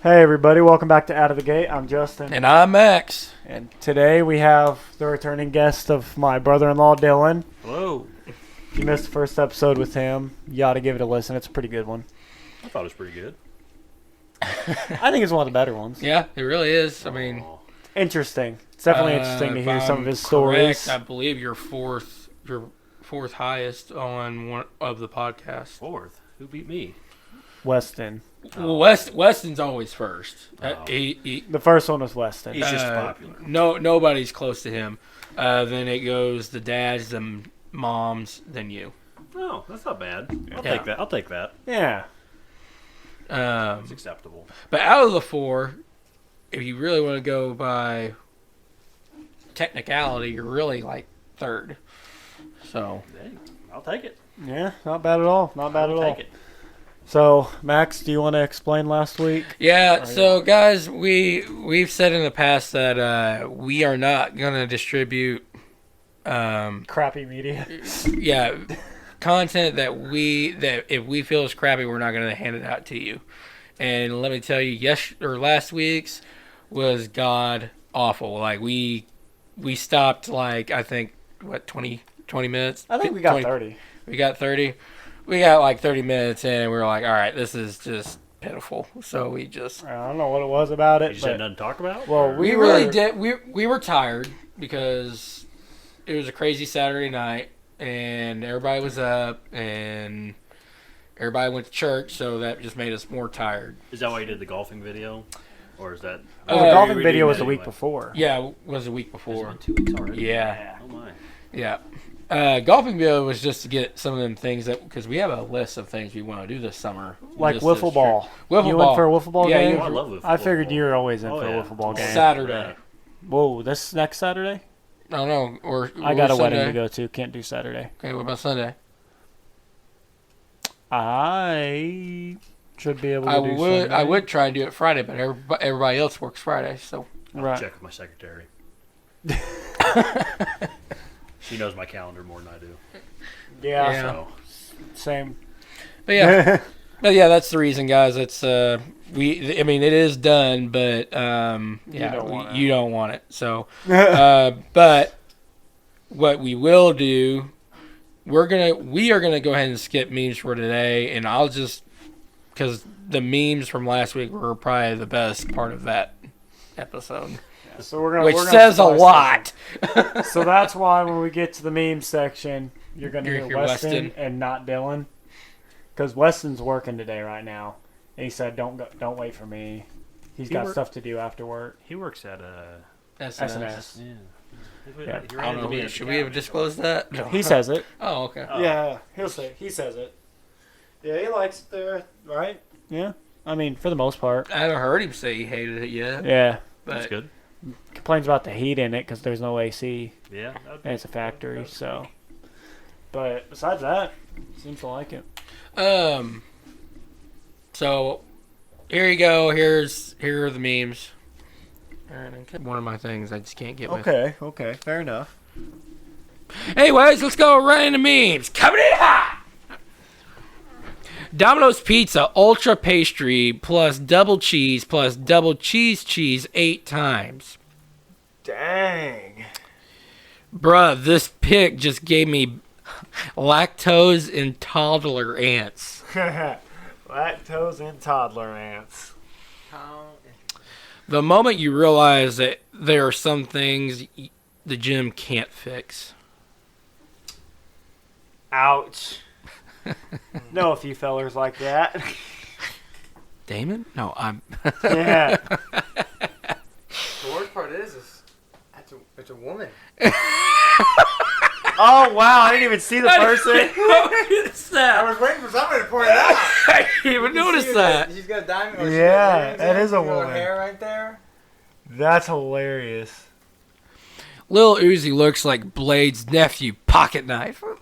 Hey everybody, welcome back to Out of the Gate. I'm Justin. And I'm Max. And today we have the returning guest of my brother-in-law, Dylan. Hello. If you missed the first episode with him, you ought to give it a listen. It's a pretty good one. I thought it was pretty good. I think it's one of the better ones. Yeah, it really is. I mean, interesting. It's definitely interesting to hear some of his correct, stories. I believe you're fourth highest on one of the podcasts. Fourth? Who beat me? Weston. Well, Weston's always first. Oh. The first one was Weston. He's just popular. Nobody's close to him. Then it goes the dads, the moms, then you. Oh, that's not bad. I'll Yeah. take that. I'll take that. Yeah. It's acceptable. But out of the four, if you really want to go by technicality, you're really like third. So Hey, I'll take it. Yeah, not bad at all. Not bad at I'll all. take it. So, Max, do you want to explain last week? yeah, so guys, we've said in the past that we are not gonna distribute Crappy media. content that if we feel is crappy, we're not gonna hand it out to you. And let me tell you, last week's was god awful. Like we stopped like I think 20 minutes. I think we got 30. We got 30. We got like 30 minutes in, and we were like, all right, this is just pitiful. So we just... I don't know what it was about it. You just had nothing to talk about? Well, We really did. We were tired because it was a crazy Saturday night, and everybody was up, and everybody went to church, so that just made us more tired. Is that why you did the golfing video? Or is that... Well, the golfing video was the week before. Yeah, it was the week Has it before. been 2 weeks already? Yeah. Oh, my. Yeah. Golfing video was just to get some of them things because we have a list of things we want to do this summer. Like Just wiffle ball. Wiffle You ball. went for a wiffle ball Yeah, game? Oh, I love wiffle I figured ball. you were always in Oh, for yeah. a wiffle ball game. Saturday. Whoa, this next Saturday? I don't know. Or I got a Sunday. wedding to go to. Can't do Saturday. Okay, what about Sunday? I should be able to do Sunday. I would try and do it Friday, but everybody else works Friday, so. I'll Right. check with my secretary. She knows my calendar more than I do. Yeah, So, same. But yeah, that's the reason, guys. It's I mean, it is done, but you don't want it. So, but what we will do, we are gonna go ahead and skip memes for today, and I'll just because the memes from last week were probably the best part of that episode, So we're gonna, which we're gonna says a splice lot. this. So that's why when we get to the meme section, you're going to You're hear gonna hear Weston Weston. and not Dylan. Because Weston's working today right now. And he said, don't wait for me. He's got stuff to do after work. he works at SNS. Yeah. I don't know. Should we have disclosed that? No. He says it. Oh, okay. Yeah, he says it. Yeah, he likes it there, right? Yeah. I mean, for the most part. I haven't heard him say he hated it yet. Yeah. That's But good. Complains about the heat in it because there's no AC. Yeah. And it's a factory, so. But besides that, seems to like it. So here you go. Here are the memes. One of my things I just can't get with. Okay, fair enough. Anyways, let's go right into memes. Coming in hot. Domino's Pizza Ultra Pastry plus double cheese 8 times. Dang. Bruh, this pic just gave me lactose intolerance. Lactose and toddler ants. The moment you realize that there are some things the gym can't fix. Ouch. Know a few fellers like that. Damon? No, I'm... Yeah. The worst part is it's a woman. Oh, wow. I didn't even see the person. Notice I that. was waiting for somebody to point it out. I didn't even notice that. She's got a diamond. Or Yeah, that is a Her woman. hair right there. That's hilarious. Lil Uzi looks like Blade's nephew, Pocket Knife. Oh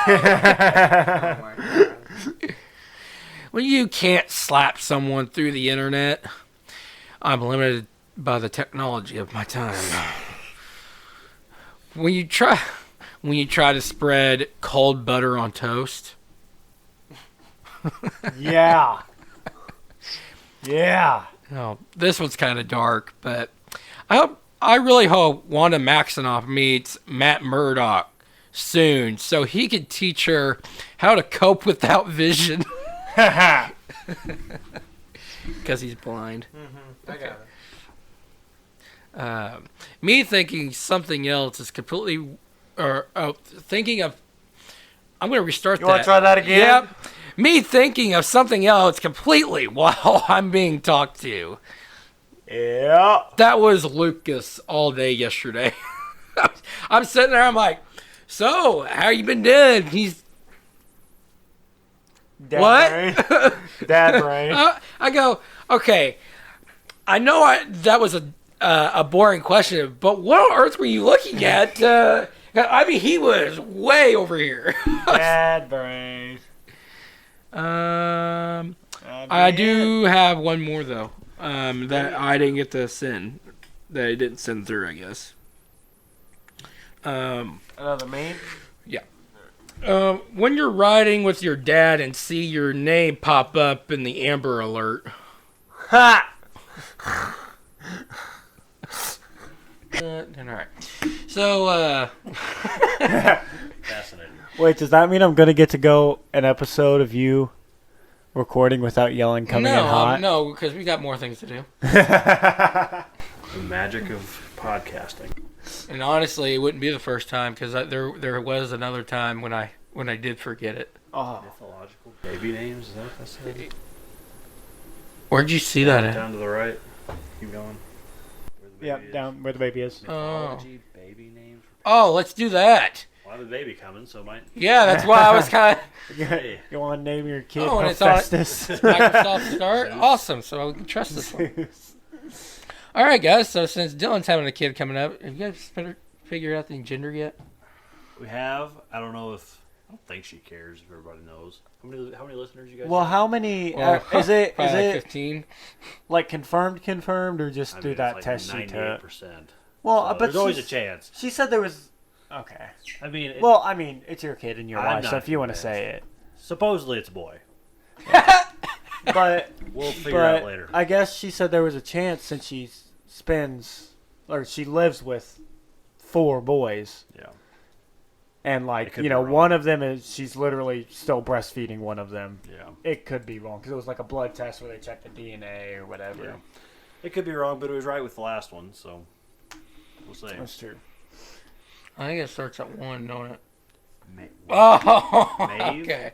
my god. When you can't slap someone through the internet, I'm limited by the technology of my time. When you try to spread cold butter on toast. Yeah. Yeah. Oh, this one's kind of dark, but I really hope Wanda Maximoff meets Matt Murdock soon, so he could teach her how to cope without vision. Because he's blind. Mm-hmm. I got it. Me thinking something else is completely, thinking of. I'm going to restart that. You want to try that again? Yep. Me thinking of something else completely while I'm being talked to. Yeah. That was Lucas all day yesterday. I'm sitting there, I'm like, so, how you been doing? He's, Dad what? Brain. Dad brain. I go, okay, I know that was a boring question, but what on earth were you looking at? I mean, he was way over here. Dad brain. I do have one more, though, that I didn't get to send. That I didn't send through, I guess. Another meme? Yeah. When you're riding with your dad and see your name pop up in the Amber Alert. Ha! Alright. So, Fascinating. Wait, does that mean I'm going to get to go an episode of you recording without yelling coming in hot? No, because we got more things to do. The magic of podcasting. And honestly, it wouldn't be the first time, because there was another time when I did forget it. Oh. Mythological baby names, is that what that said? Where'd you see that at? Down to the right. Keep going. Where the baby Yep, is. down where the baby is. Mythology, baby names. Oh, let's do that. Well, I have a baby coming, so might. Yeah, that's why I was kind of... Hey. You want to name your kid Oh, and it's on Hephaestus? Microsoft Start? Awesome, so we can trust this one. All right, guys, so since Dylan's having a kid coming up, have you guys figured out the gender yet? We have. I don't know if. I don't think she cares if everybody knows. How many listeners you guys Well, have? how many? Well, Is it probably like 15. like confirmed, or just I through mean, that it's test like she took? 98%. Well, So but there's always a she's- chance. She said there was. Okay. I mean, Well, I mean, it's your kid and your I'm wife, so not if you want to convinced. say it, supposedly it's a boy. but We'll figure out but later. I guess she said there was a chance since she spends or she lives with 4 boys. Yeah. And It like could you be know, wrong. one of them is she's literally still breastfeeding one of them. Yeah. It could be wrong because it was like a blood test where they checked the DNA or whatever. Yeah. It could be wrong, but it was right with the last one, so we'll see. That's true. I think it starts at 1, don't it? May- Oh, Maeve? okay.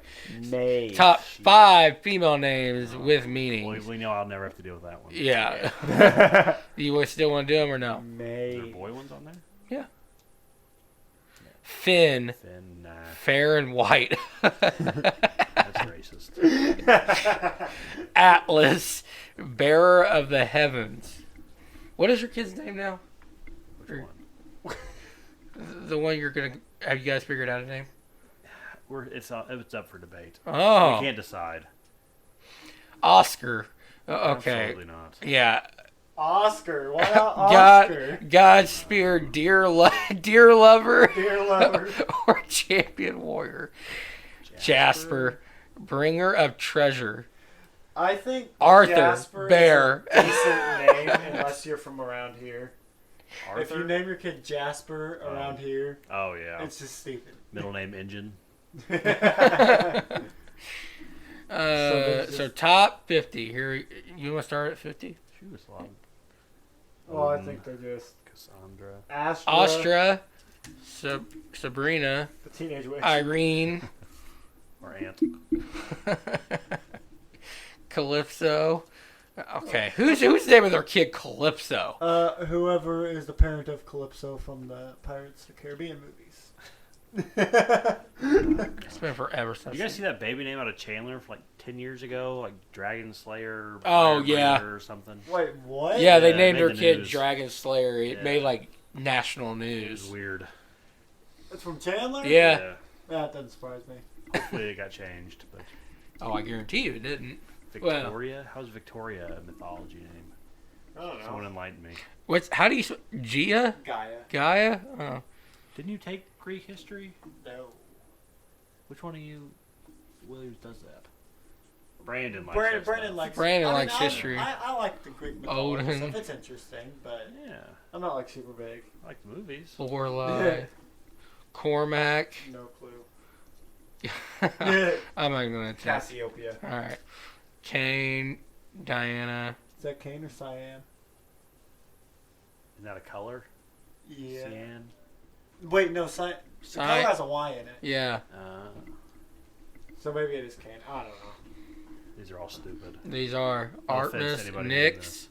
May. Top 5 female names with meaning. Well, we know I'll never have to deal with that one. Yeah. You still want to do them or no? Are May. there boy ones on there? Finn, Then, nah. fair and white. That's racist. Atlas, bearer of the heavens. What is your kid's name now? Which one? The one you're gonna. Have you guys figured out a name? It's up for debate. Oh, We can't decide. Oscar. Okay. Absolutely not. Yeah. Oscar. Why not God, Oscar? Godspear, dear lover, Dear lover. or champion warrior. Jasper, bringer of treasure. I think Arthur, Jasper bear. is a decent name unless you're from around here. Arthur? If you name your kid Jasper around here, Oh, yeah. it's just stupid. Middle name Engine. So top 50. Here, you want to start at 50? She was long. Well, I think they're just Cassandra. Astra, Sabrina, the teenage witch. Irene, Or Aunt. Calypso. Okay, who's the name of their kid Calypso? Whoever is the parent of Calypso from the Pirates of the Caribbean movies. It's been forever since. You guys see that baby name out of Chandler from like 10 years ago? Like Dragon Slayer? Oh, Firebringer yeah. Or something? Wait, what? Yeah, they Yeah, it named made their the kid news. Dragon Slayer. It Yeah. made like national It was news. weird. It's from Chandler? Yeah. That doesn't surprise me. Hopefully it got changed. But Oh, I guarantee you it didn't. Victoria? How's Victoria a mythology name? I don't know. Someone enlighten me. How do you Gia? Gaia. Gaia? Oh. Didn't you take Greek history? No. Which one of you Williams does that? Brandon likes that Brandon stuff. likes history. I like the Greek mythology Odin. stuff. It's interesting, but Yeah. I'm not like super big. I like the movies. Lorelai, Cormac. No clue. I'm not gonna attempt. Cassiopeia. All right, Kane, Diana. Is that Kane or Cyan? Isn't that a color? Yeah. Cyan. Wait, no, Cyan. The color has a Y in it. Yeah. So maybe it is Kane. I don't know. These are all stupid. These are No offense Artemis, to anybody Nyx,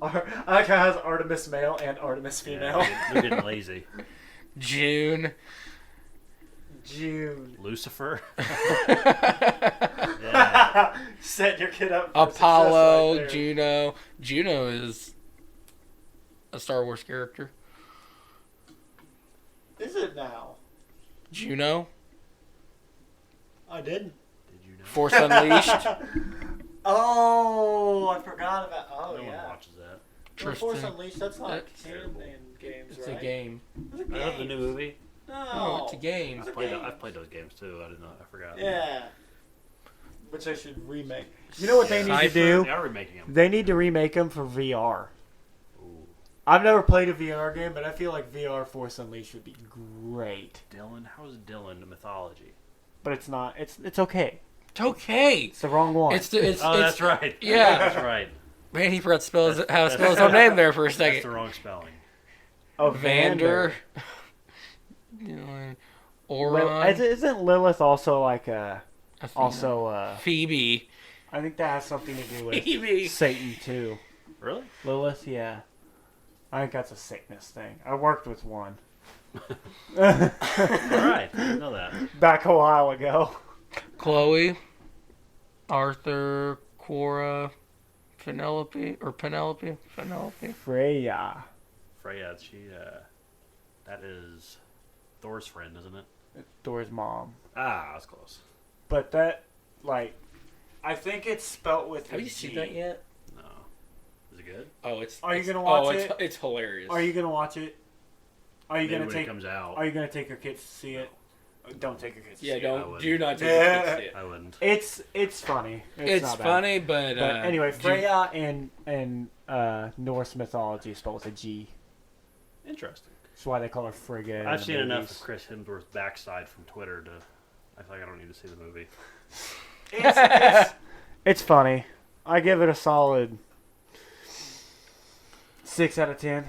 I like how it has Artemis male and Artemis female. Yeah, they're getting lazy. June. June. Lucifer. Yeah. Set your kid up for Apollo, success right there. Juno. Juno is a Star Wars character. Is it now? Juno. I didn't. Did you know? Force Unleashed. Oh, I forgot about. Oh, No yeah. one watches that. Well, Force Tristan. Unleashed, that's not That's canon terrible. in games, It's right? a game. It's a I love the game. new movie. No. Oh, it's a game. It's a I've game. played those games too. I didn't know. I forgot. Yeah. Which I should remake. You know what they Yeah. need to do? They are remaking them. They need to remake them for VR. Ooh. I've never played a VR game, but I feel like VR Force Unleashed would be great. Dylan, how is Dylan mythology? But it's not. It's okay. It's okay. It's the wrong one. It's That's right. Yeah. That's right. Man, he forgot to spell how to spell his own name there for a That's the second. wrong spelling. Vander. Oron. Isn't Lilith also like a Athena. also Phoebe. I think that has something to do with Phoebe. Satan too. Really? Lilith, yeah. I think that's a sickness thing. I worked with one. All right. I didn't know that. Back a while ago. Chloe. Arthur. Cora. Penelope. Freya. Freya, that is Thor's friend, isn't it? Thor's mom. Ah, that's close. But that, like, I think it's spelt with Have a you G. seen that yet? No. Is it good? Oh, it's. Are you it's- gonna watch oh, it? It's hilarious. Are you gonna watch it? Are you Maybe gonna when take? it comes out. Are you gonna take your kids to see it? Don't take your kids. To Yeah, see It. don't. would. Do not take Yeah. your kids to see it. I wouldn't. It's funny. It's not bad. funny, but Anyway, do- Freya and Norse mythology is spelled with a G. Interesting. That's why they call her Frigga. in I've the seen enough movies. of Chris Hemsworth's backside from Twitter to. I feel like I don't need to see the movie. It's funny. I give it a solid 6 out of 10.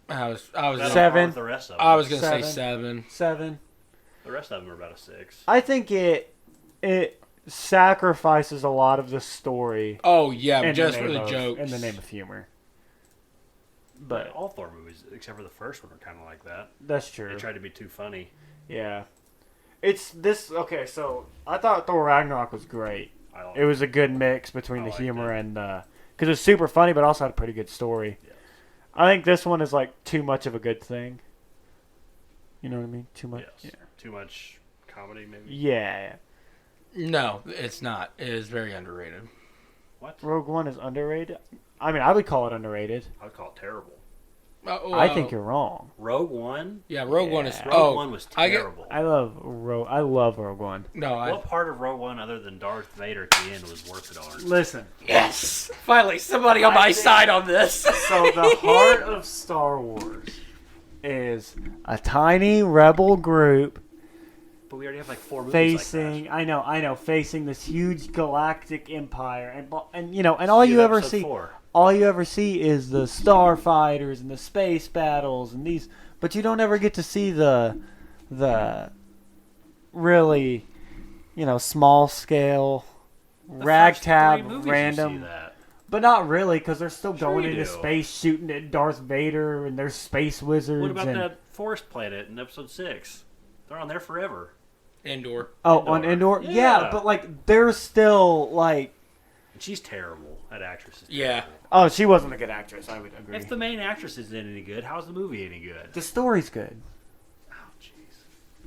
I was That'll Seven. count The rest of them. I was gonna say 7. 7. 7. The rest of them are about a 6. I think it sacrifices a lot of the story Oh yeah, in just the for name the of- jokes. in the name of humor. But But all Thor movies, except for the first one, are kind of like that. that's They true. tried to be too funny. Yeah. It's this. Okay, so I thought Thor Ragnarok was great. I It was a good mix between I the liked humor it. and because it was super funny, but also had a pretty good story. Yes. I think this one is like too much of a good thing. You know what I mean? Too much. Yes. Too much comedy, maybe. Yeah. No, it's not. It is very underrated. What? Rogue One is underrated. I mean, I would call it underrated. I would call it terrible. I think you're wrong. Rogue One? Yeah, Rogue One is. Yeah. Rogue One was I get- terrible. I love Rogue One. No, What part of Rogue One, other than Darth Vader at the end, was worth it on? Listen. Yes! Finally, somebody on my side on this. So the heart of Star Wars is a tiny rebel group But we already have like 4 movies facing. like I know, facing this huge galactic empire, and that. and all See you ever episode see. 4. All you ever see is the starfighters and the space battles and these, but you don't ever get to see the really, small scale, The ragtag, first 3 movies you random, see that. but not really because they're still Sure going you into do. space shooting at Darth Vader and there's space wizards. What about and, that forest planet in episode 6? They're on there forever. Endor. Oh, on Endor? Endor, yeah, Yeah. but like they're still like. And she's terrible. That actress is Yeah. terrible. Oh, she wasn't a good actress. I would agree. If the main actress isn't any good, how's the movie any good? The story's good. Oh, jeez.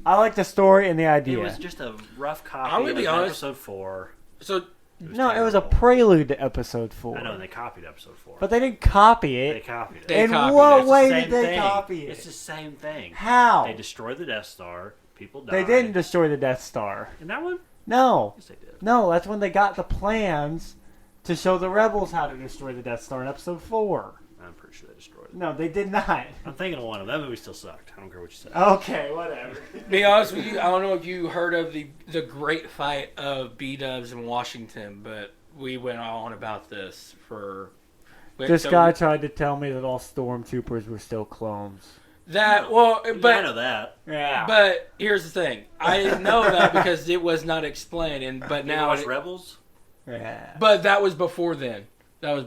I like the story and the idea. It was just a rough copy I'm gonna be of honest. episode 4. So, No, it was a terrible. prelude to episode 4. I know, and they copied episode 4. But they didn't copy They it. copied it. They In copied what it. It's the way same did they thing. copy It's it? the same thing. How? They destroyed the Death Star. People died. They didn't destroy the Death Star. In that one? No. Yes, they did. No, that's when they got the plans to show the rebels how to destroy the Death Star in episode 4. I'm pretty sure they destroyed it. No, they did not. I'm thinking of one of them. That movie still sucked. I don't care what you say. Okay, whatever. To be honest with you, I don't know if you heard of the great fight of B-dubs in Washington, but we went on about this for... This guy tried to tell me that all stormtroopers were still clones. That, well, I but... know that. Yeah. But here's the thing. I didn't know that because it was not explained, but You now... watch Rebels? Yeah. But that was before then. That was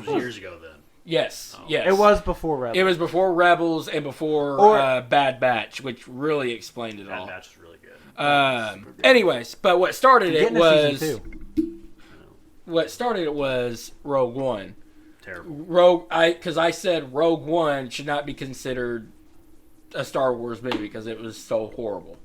years ago then. Yes, Oh. yes. It was before Rebels. It was before Rebels and before Bad Batch, which really explained it all. Bad Batch is really good. Anyways, but what started it Getting to was season 2. Rogue One. Terrible. Because I said Rogue One should not be considered a Star Wars movie because it was so horrible.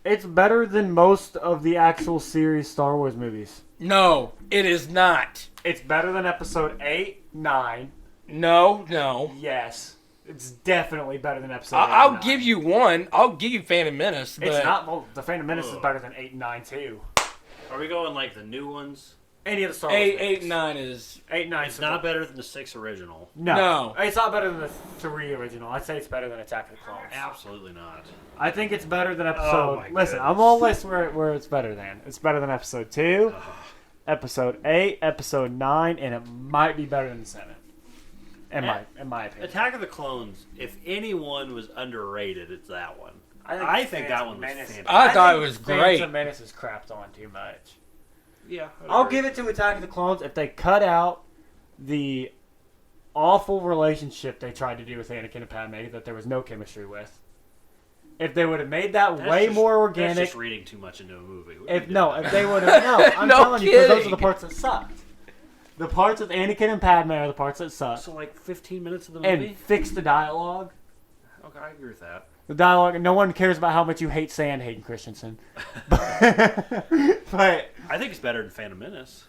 It's better than most of the actual series Star Wars movies. No, it is not. It's better than episode 8, 9. No. Yes. It's definitely better than episode 8. I'll 9. give you one. I'll give you Phantom Menace. But It's not. Well, the Phantom Menace is better than 8 and 9 too. Are we going like the new ones? Any of the Star Wars 8 and 9 is... 8 and 9 It's not better than the 6 original. No. It's not better than the 3 original. I'd say it's better than Attack of the Clones. Absolutely not. I think it's better than Oh, episode... my Listen, goodness. I'm on a list where it's better than. It's better than episode 2, episode 8, episode 9, and it might be better than 7. In my opinion. Attack of the Clones, if anyone was underrated, it's that one. I think that one was fantastic. I thought it was great. Phantom Menace is crapped on too much. Yeah. I'll give it to Attack of the Clones if they cut out the awful relationship they tried to do with Anakin and Padme that there was no chemistry with. If they would have made that more organic. That's just reading too much into a movie. If they would have. No, I'm telling you, because those are the parts that sucked. The parts with Anakin and Padme are the parts that suck. So like 15 minutes of the movie? And fix the dialogue. Okay, I agree with that. The dialogue, no one cares about how much you hate sand, Hayden Christensen. But I think it's better than Phantom Menace.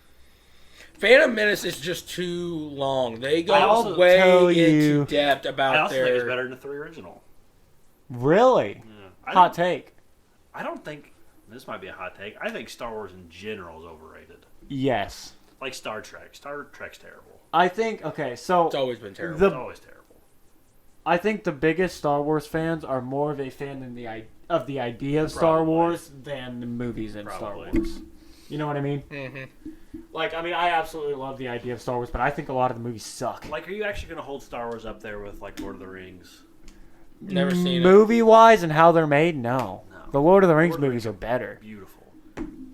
Phantom Menace is just too long. They go I'll way tell into you- depth about I also think it's their... better than the 3 original. Really? Yeah. Hot take. I don't think, this might be a hot take, I think Star Wars in general is overrated. Yes. Like Star Trek. Star Trek's terrible. I think, okay, so... It's always been terrible. It's always terrible. I think the biggest Star Wars fans are more of a fan than of the idea of Star Wars than the movies in Star Wars. You know what I mean? Mm-hmm. Like, I mean, I absolutely love the idea of Star Wars, but I think a lot of the movies suck. Like, are you actually going to hold Star Wars up there with, like, Lord of the Rings? Never seen it. Movie-wise and how they're made, no. No. The Lord of the Rings Lord of the movies are better. Beautiful.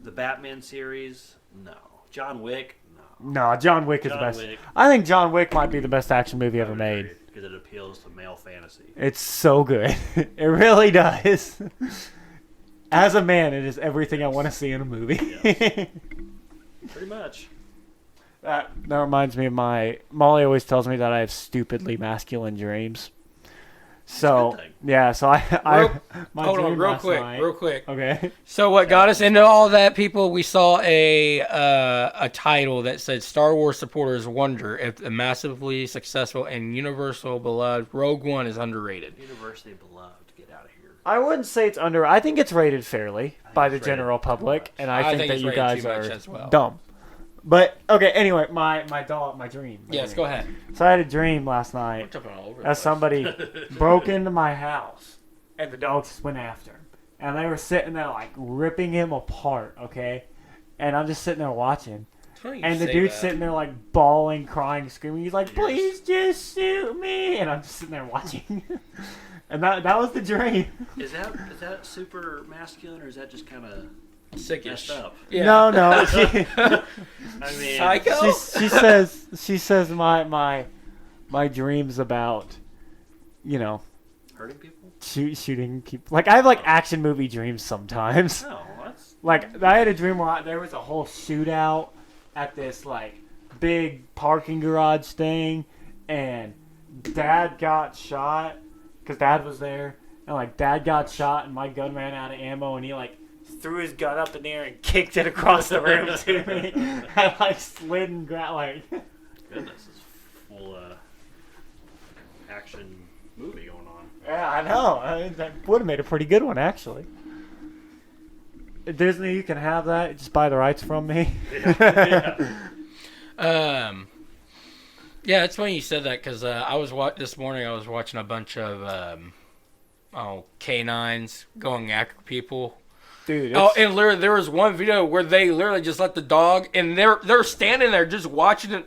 The Batman series? No. John Wick? No. No, John Wick is the John best. Wick. I think John Wick might be the best action movie ever made. Because it appeals to male fantasy. It's so good. It really does. As a man, it is everything I want to see in a movie. Yes. Pretty much. That reminds me of Molly always tells me that I have stupidly masculine dreams. So, That's a good thing. yeah, so my Hold on, dream real last quick, night- real quick. Okay. So what got us into all that, people? We saw a title that said Star Wars supporters wonder if the massively successful and universal beloved Rogue One is underrated. University beloved. Get out of here. I wouldn't say it's under. I think it's rated fairly by the it's rated general too public, much. and I think that it's you rated guys too much are as well. dumb. But okay, anyway, my dream. Yes, go ahead. So I had a dream last We're night jumping all over the as place. somebody broke into my house, and the dogs just went after him, and they were sitting there like ripping him apart. Okay, and I'm just sitting there watching, Funny you and the say dude's that. sitting there like bawling, crying, screaming. He's like, "Please just shoot me!" And I'm just sitting there watching. And that was the dream. Is that super masculine or is that just kind of Sickish. messed up? Yeah. No. I mean, Psycho. She says my dreams about, hurting people? shooting people. Like I have like action movie dreams sometimes. No, that's Like I had a dream where there was a whole shootout at this like big parking garage thing, and Dad got shot because Dad was there, and like Dad got shot, and my gun ran out of ammo, and he like threw his gun up in the air and kicked it across the room to me. I like slid and grabbed goodness. It's full action movie going on. Yeah, I know. That would have made a pretty good one actually. Disney, you can have that. Just buy the rights from me. Yeah, it's funny you said that because this morning I was watching a bunch of canines going after people. Dude. And literally there was one video where they literally just let the dog, and they're standing there just watching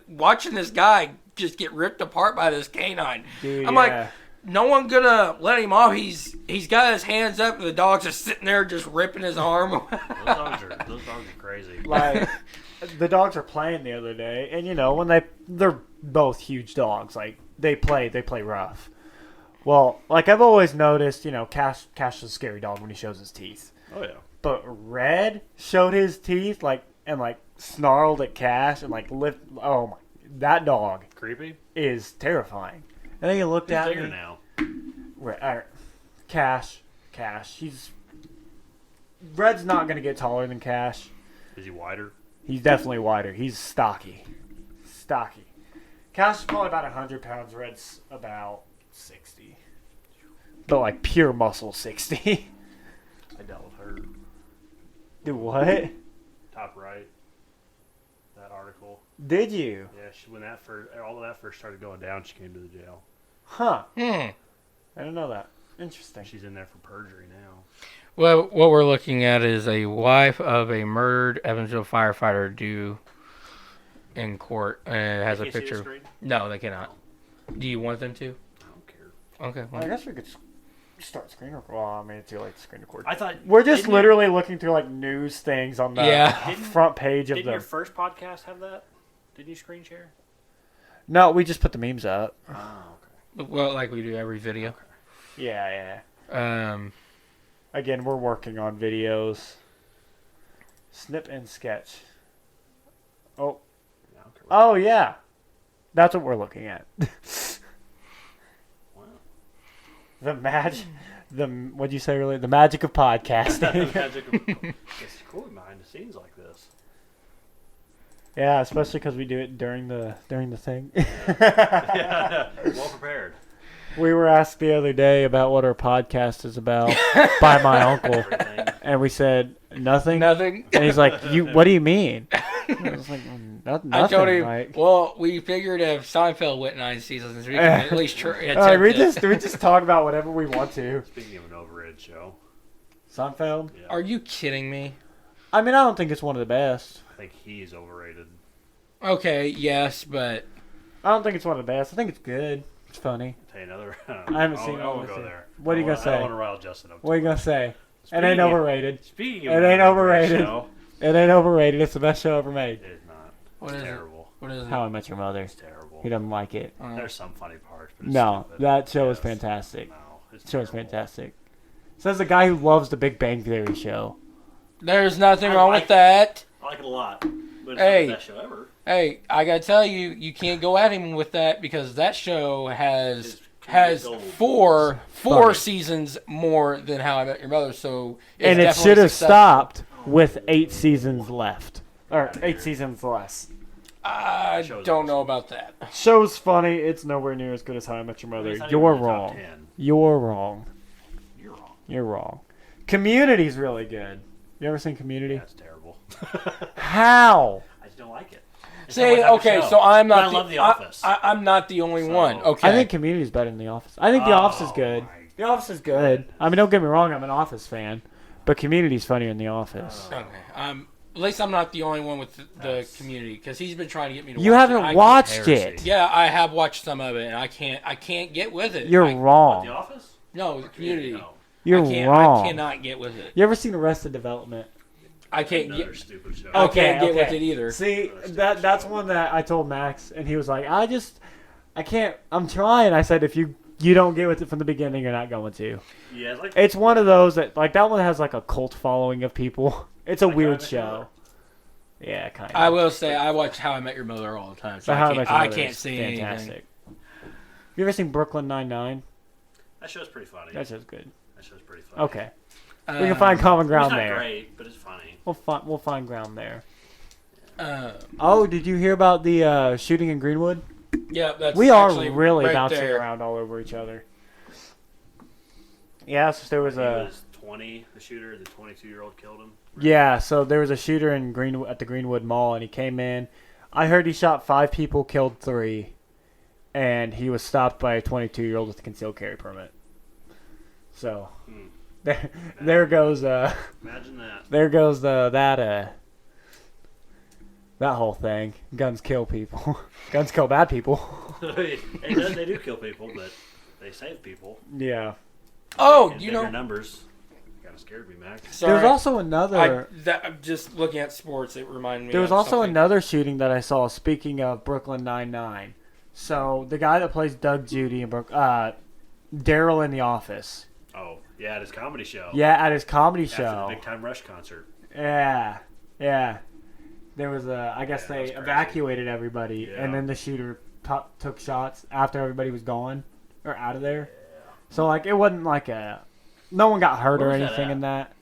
this guy just get ripped apart by this canine. Dude, I'm like, no one gonna let him off. He's got his hands up, and the dog's just sitting there just ripping his arm. Those dogs are crazy. Like, the dogs are playing the other day, and when they're both huge dogs. Like they play rough. Well, like I've always noticed, Cash is a scary dog when he shows his teeth. Oh yeah. But Red showed his teeth and snarled at Cash and lift. Oh my, that dog Creepy. is terrifying. And then he looked at bigger me. now. Cash. Red's not gonna get taller than Cash. Is he wider? He's definitely wider. He's stocky. Cash is probably about 100 pounds. Red's about 60. But pure muscle 60. I dealt with her. Do what? Top right. That article. Did you? Yeah, when all of that first started going down, she came to the jail. Huh. I didn't know that. Interesting. She's in there for perjury now. Well, what we're looking at is a wife of a murdered Evansville firefighter due in court, and it has a Can you see the picture. screen? No, they cannot. Do you want them to? I don't care. I Okay. Well, guess we could start screen record. Well, I mean, it's too late to screen record. I thought We're just literally looking through news things on the front page of Didn't the. your first podcast have that? Didn't you screen share? No, we just put the memes up. Oh, okay. well, like we do every video. Yeah. Um, Again, we're working on videos. Snip and sketch. Oh. Yeah, I don't care Oh, yeah. That's what we're looking at. Wow. What'd you say earlier? The magic of podcasting. It's cool behind the scenes like this. Yeah, especially because we do it during the thing. Yeah, well prepared. We were asked the other day about what our podcast is about by my uncle, Everything. and we said nothing. nothing. And he's like, "What do you mean?" I was like, nothing. I told him. Mike." Well, we figured if Seinfeld went 9 seasons, we can at least we just talk about whatever we want to. Speaking of an overrated show, Seinfeld. yeah, Are you kidding me? I mean, I don't think it's one of the best. I think he's overrated. Okay, yes, but I don't think it's one of the best. I think it's good. It's funny. I'll tell you another. I haven't seen it. I won't go there. What are you gonna I say? don't want to rile Justin up. What are you gonna say? It ain't Speaking of- overrated. Speaking It of ain't an overrated. show, It ain't overrated. It's the best show ever made. it is not. What It's is it? terrible. what is it? How I Met Your Mother. It's terrible. He doesn't like it. There's some funny parts, but it's No, stupid. that show is Yes. fantastic. No, it's The show is terrible. fantastic. Says the guy who loves the Big Bang Theory show. There's nothing I wrong like with that. I like it a lot, but it's Hey. not the best show ever. Hey, I gotta tell you, you can't go at him with that because that show has It's gold. four Funny. seasons more than How I Met Your Mother. So it's And it definitely should have successful. stopped with 8 seasons left. Or 8 seasons less. I Show's don't know about that. Show's funny. It's nowhere near as good as How I Met Your Mother. It's not You're even in the top wrong. 10. You're wrong. You're wrong. You're wrong. Community's really good. You ever seen Community? That's terrible. How? I just don't like it. It's Say, not my type of okay, show. so I'm But not. I love The Office. I'm not the only So- one. Okay. I think Community's better than The Office. I think The Office is good. my The Office is good. I mean, don't get me wrong. I'm an Office fan. But Community's funnier than The Office. Okay. At least I'm not the only one with the That's- Community because he's been trying to get me to. You watch haven't it. watched heresy. it. Yeah, I have watched some of it, and I can't get with it. You're I- What, The wrong. Office? No, the Community. No. You're I wrong. cannot get with it. You ever seen Arrested Development? I can't Another get. stupid show. I can't get with it either. See, Arrested that's Show. one that I told Max, and he was like, I can't, I'm trying. I said, if you don't get with it from the beginning, you're not going to. Yeah, it's like It's one of those that, that one has, a cult following of people. It's a Like How I weird Met Your show. Mother. Yeah, kind of. I will say I watch How I Met Your Mother all the time, so But How I Met Your I Mother can't is see fantastic. You ever seen Brooklyn Nine-Nine? that show's pretty funny. That show's good. That show's pretty funny. Okay. anything. We can find common It's ground not there. great, but it's funny. We'll find ground there. Um, Oh, did you hear about the shooting in Greenwood? yeah, that's We are actually really right bouncing there. around all over each other. Yeah, so there was He a... was the shooter, the 22-year-old killed him? Yeah, so there was a shooter at the Greenwood Mall, and he came in. I heard he shot 5 people, killed 3, and he was stopped by a 22-year-old with a concealed carry permit. So, there goes Imagine that. there goes that whole thing. Guns kill people. Guns kill bad people. They do kill people, but they save people. Yeah. Oh, In you bigger know. numbers. Kind of scared me, Max. Sorry. There's also another. I'm just looking at sports. It reminded me. There was of also something. another shooting that I saw. Speaking of Brooklyn Nine-Nine, so the guy that plays Doug Judy and Daryl in The Office. Oh, yeah, at his comedy show. Yeah, at his comedy After show. the Big Time Rush concert. Yeah. There was I guess that they was crazy. evacuated everybody, Yeah. and then the shooter took shots after everybody was gone or out of there. So like it wasn't like no one got hurt Where or was that anything at? in that.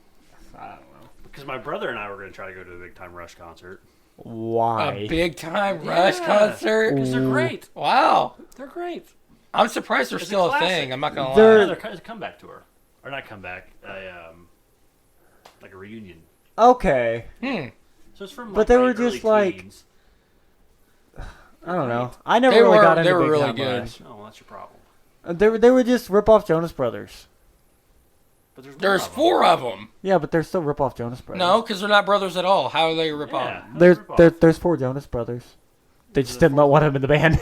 I don't know. Because my brother and I were going to try to go to the Big Time Rush concert. Why? A big time Rush concert. Because they're great. Wow. They're great. I'm surprised they're It's a still a classic. thing. I'm not gonna They're- lie. It's a comeback tour. Or not comeback. Like a reunion. Okay. So it's from But they my were early just like- teens. I don't know. I never They really were- got into they were Big really Time good. Rush. Oh, well, that's your problem. They were just rip off Jonas Brothers. But There's more of 4 of them. Yeah, but they're still rip off Jonas Brothers. No, because they're not brothers at all. How are they a rip them. off? Yeah, how's it rip off? There's 4 Jonas Brothers. They just there didn't let one of them in the band.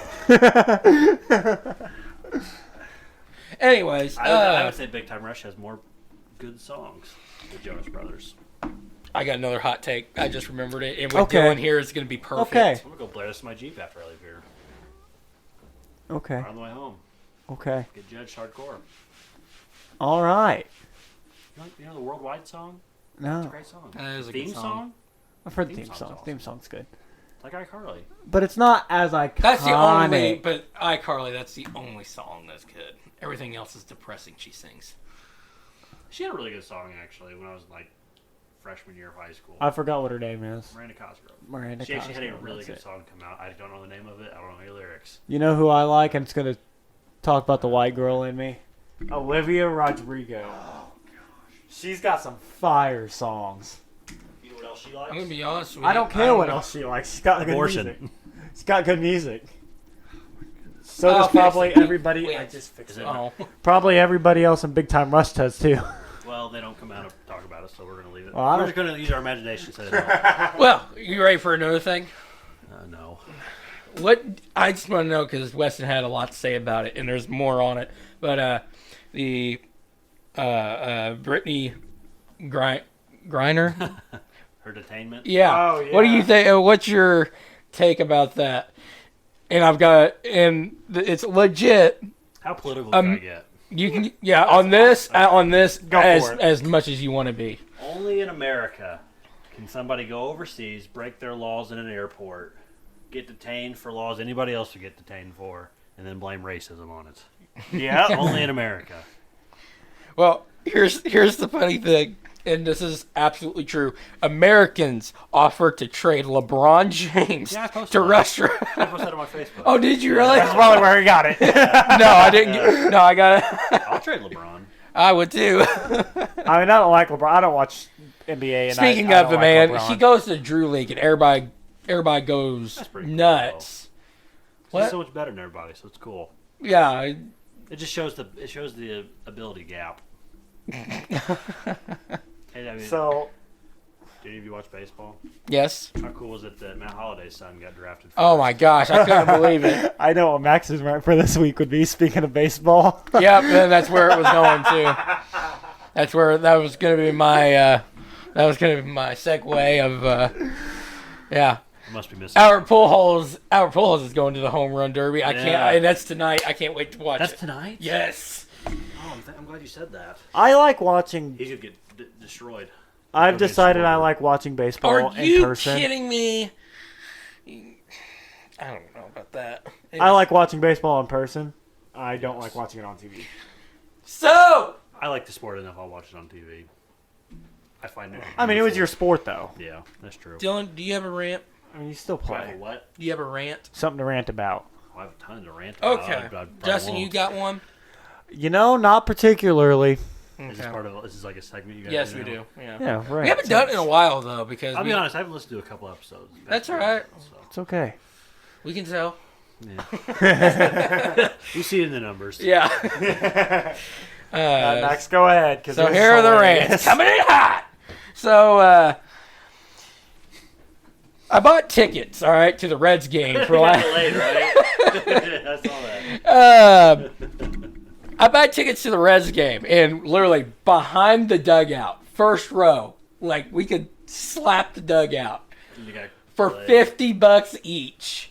Anyways, I would say Big Time Rush has more good songs than Jonas Brothers. I got another hot take. I just remembered it. And with Okay. Dylan here, it's going to be perfect. Okay. I'm going to go blare this in my Jeep after I leave here. Okay. On the way home. Okay. Get judged hardcore. All right. You know the Worldwide song? It's a No, great song. That is a Theme good song? song. I've heard the Theme theme song's song. awesome. Theme song's good, It's like iCarly. but it's not as iconic. That's the only, but iCarly, that's the only song that's good. Everything else is depressing, she sings. She had a really good song, actually, when I was like freshman year of high school. I forgot what her name is. Miranda Cosgrove. Miranda She actually had a Cosgrove, really that's good it. song come out. I don't know the name of it. I don't know any lyrics. You know who I like, and it's gonna talk about the white girl in me. Olivia Rodrigo. Oh gosh, she's got some fire songs. You know what else she likes? I'm going to be honest with you. I don't care what else she likes. She's got good Abortion. music. She's got good music. So Oh, does probably fix it. everybody. Wait. I just fixed Is it. it? Oh. Probably everybody else in Big Time Rush does too. Well, they don't come out and talk about it, so we're going to leave it. Well, I We're don't- just going to use our imagination. So they don't. Well, you ready for another thing? No. What I just want to know, because Weston had a lot to say about it, and there's more on it. But the Brittney Griner, Her detainment? yeah. Oh, yeah. What do you think? What's your take about that? And it's legit. How political can I get? You can, yeah, on this Go for it. as much as you want to be. Only in America can somebody go overseas, break their laws in an airport, get detained for laws anybody else would get detained for, and then blame racism on it. Yeah. Only in America. Well, here's the funny thing, and this is absolutely true. Americans offer to trade LeBron James Yeah, I posted to that. Russia. I posted that on my Facebook. Oh, did you really? That's probably where he got it. No, I didn't. No, I got it. I'll trade LeBron. I would too. I mean, I don't like LeBron. I don't watch NBA. And Speaking I of don't the like man, LeBron. he goes to Drew League, and everybody goes That's pretty cool, nuts. He's What? so much better than everybody, so it's cool. Yeah. It just shows the ability gap. Hey, I mean, So did any of you watch baseball? Yes. How cool was it that Matt Holliday's son got drafted? Oh my gosh, I couldn't believe it. I know what Max's rant for this week would be. Speaking of baseball, Yep, and that's where it was going to. That was going to be my segue of yeah. It must be missing. Albert Pujols is going to the home run derby. I Yeah. can't, and that's tonight. I can't wait to watch That's it. tonight? Yes. Oh, I'm glad you said that. I like watching. He's going to get destroyed. I've He'll get decided I destroyed. like watching baseball Are in you person. kidding me? I don't know about that. I like watching baseball in person. I don't like watching it on TV. So. I like the sport enough. I'll watch it on TV. I find it. I mean, it was your sport though. Yeah, that's true. Dylan, do you have a rant? I mean, you still Do I play. have a what? Do you have a rant? Something to rant about. Well, I have a ton to rant about. Okay. I probably Justin, won't. you got one? You know, not particularly. Is this part of? This is like a segment you guys? Yes, do we now? do. Yeah. Yeah, right. We haven't done it in a while though because I'll be honest. I haven't listened to a couple episodes. That's all right. So. It's okay. We can tell. Yeah. You see it in the numbers. Yeah. Max, go ahead. So here are the rants coming in hot. So I bought tickets, all right, to the Reds game for Late, right? I saw that. I bought tickets to the Reds game, and literally behind the dugout, first row, like we could slap the dugout for $50 each.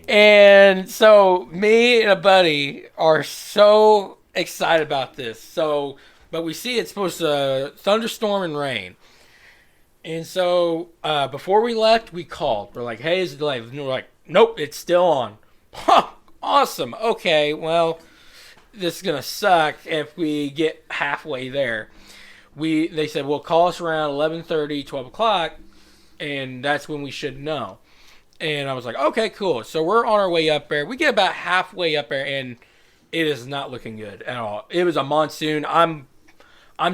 Dang. And so me and a buddy are so excited about this. So, but we see it's supposed to thunderstorm and rain. And so before we left, we called. We're like, hey, is it delayed? And we're like, nope, it's still on. Huh, awesome. Okay, well, this is going to suck if we get halfway there. They said, well, call us around 11:30, 12 o'clock, and that's when we should know. And I was like, okay, cool. So we're on our way up there. We get about halfway up there, and it is not looking good at all. It was a monsoon. I'm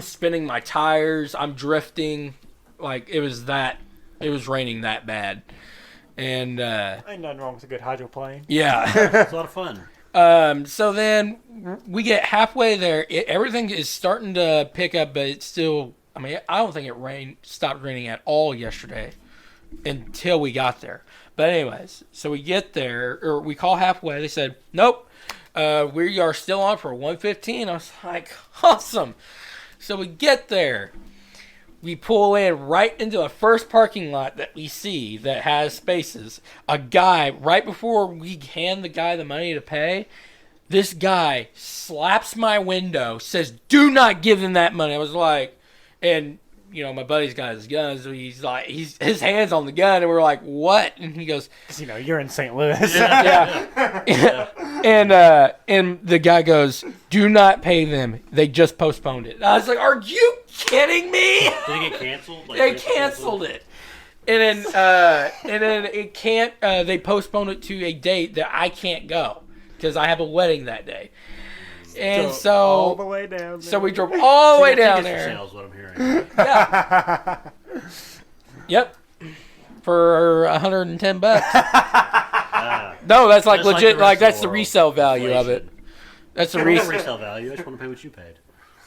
spinning my tires. I'm drifting. Like, it was raining that bad. And ain't nothing wrong with a good hydroplane. yeah. It's a lot of fun. So then we get halfway there. Everything is starting to pick up, but it's still, I mean, I don't think it stopped raining at all yesterday until we got there. But anyways, so we get there, or we call halfway. They said, nope, we are still on for 1:15. I was like, awesome. So we get there. We pull in right into the first parking lot that we see that has spaces. A guy, right before we hand the guy the money to pay, this guy slaps my window, says, do not give them that money. I was like, and, you know, my buddy's got his gun, so he's like, his hand's on the gun, and we're like, what? And he goes, you know, you're in St. Louis. yeah. And the guy goes, do not pay them. They just postponed it. And I was like, are you kidding me? Did it get canceled? They canceled it. And then it can't, they postponed it to a date that I can't go because I have a wedding that day. And so all the way down there. So we drove all the way down tickets for there. sales, what I'm hearing. Yeah. Yep. For $110. No, that's like Just legit. like the rest of That's the the world. resale value of it. Inflation. That's the I don't want resale. resale value. I just want to pay what you paid.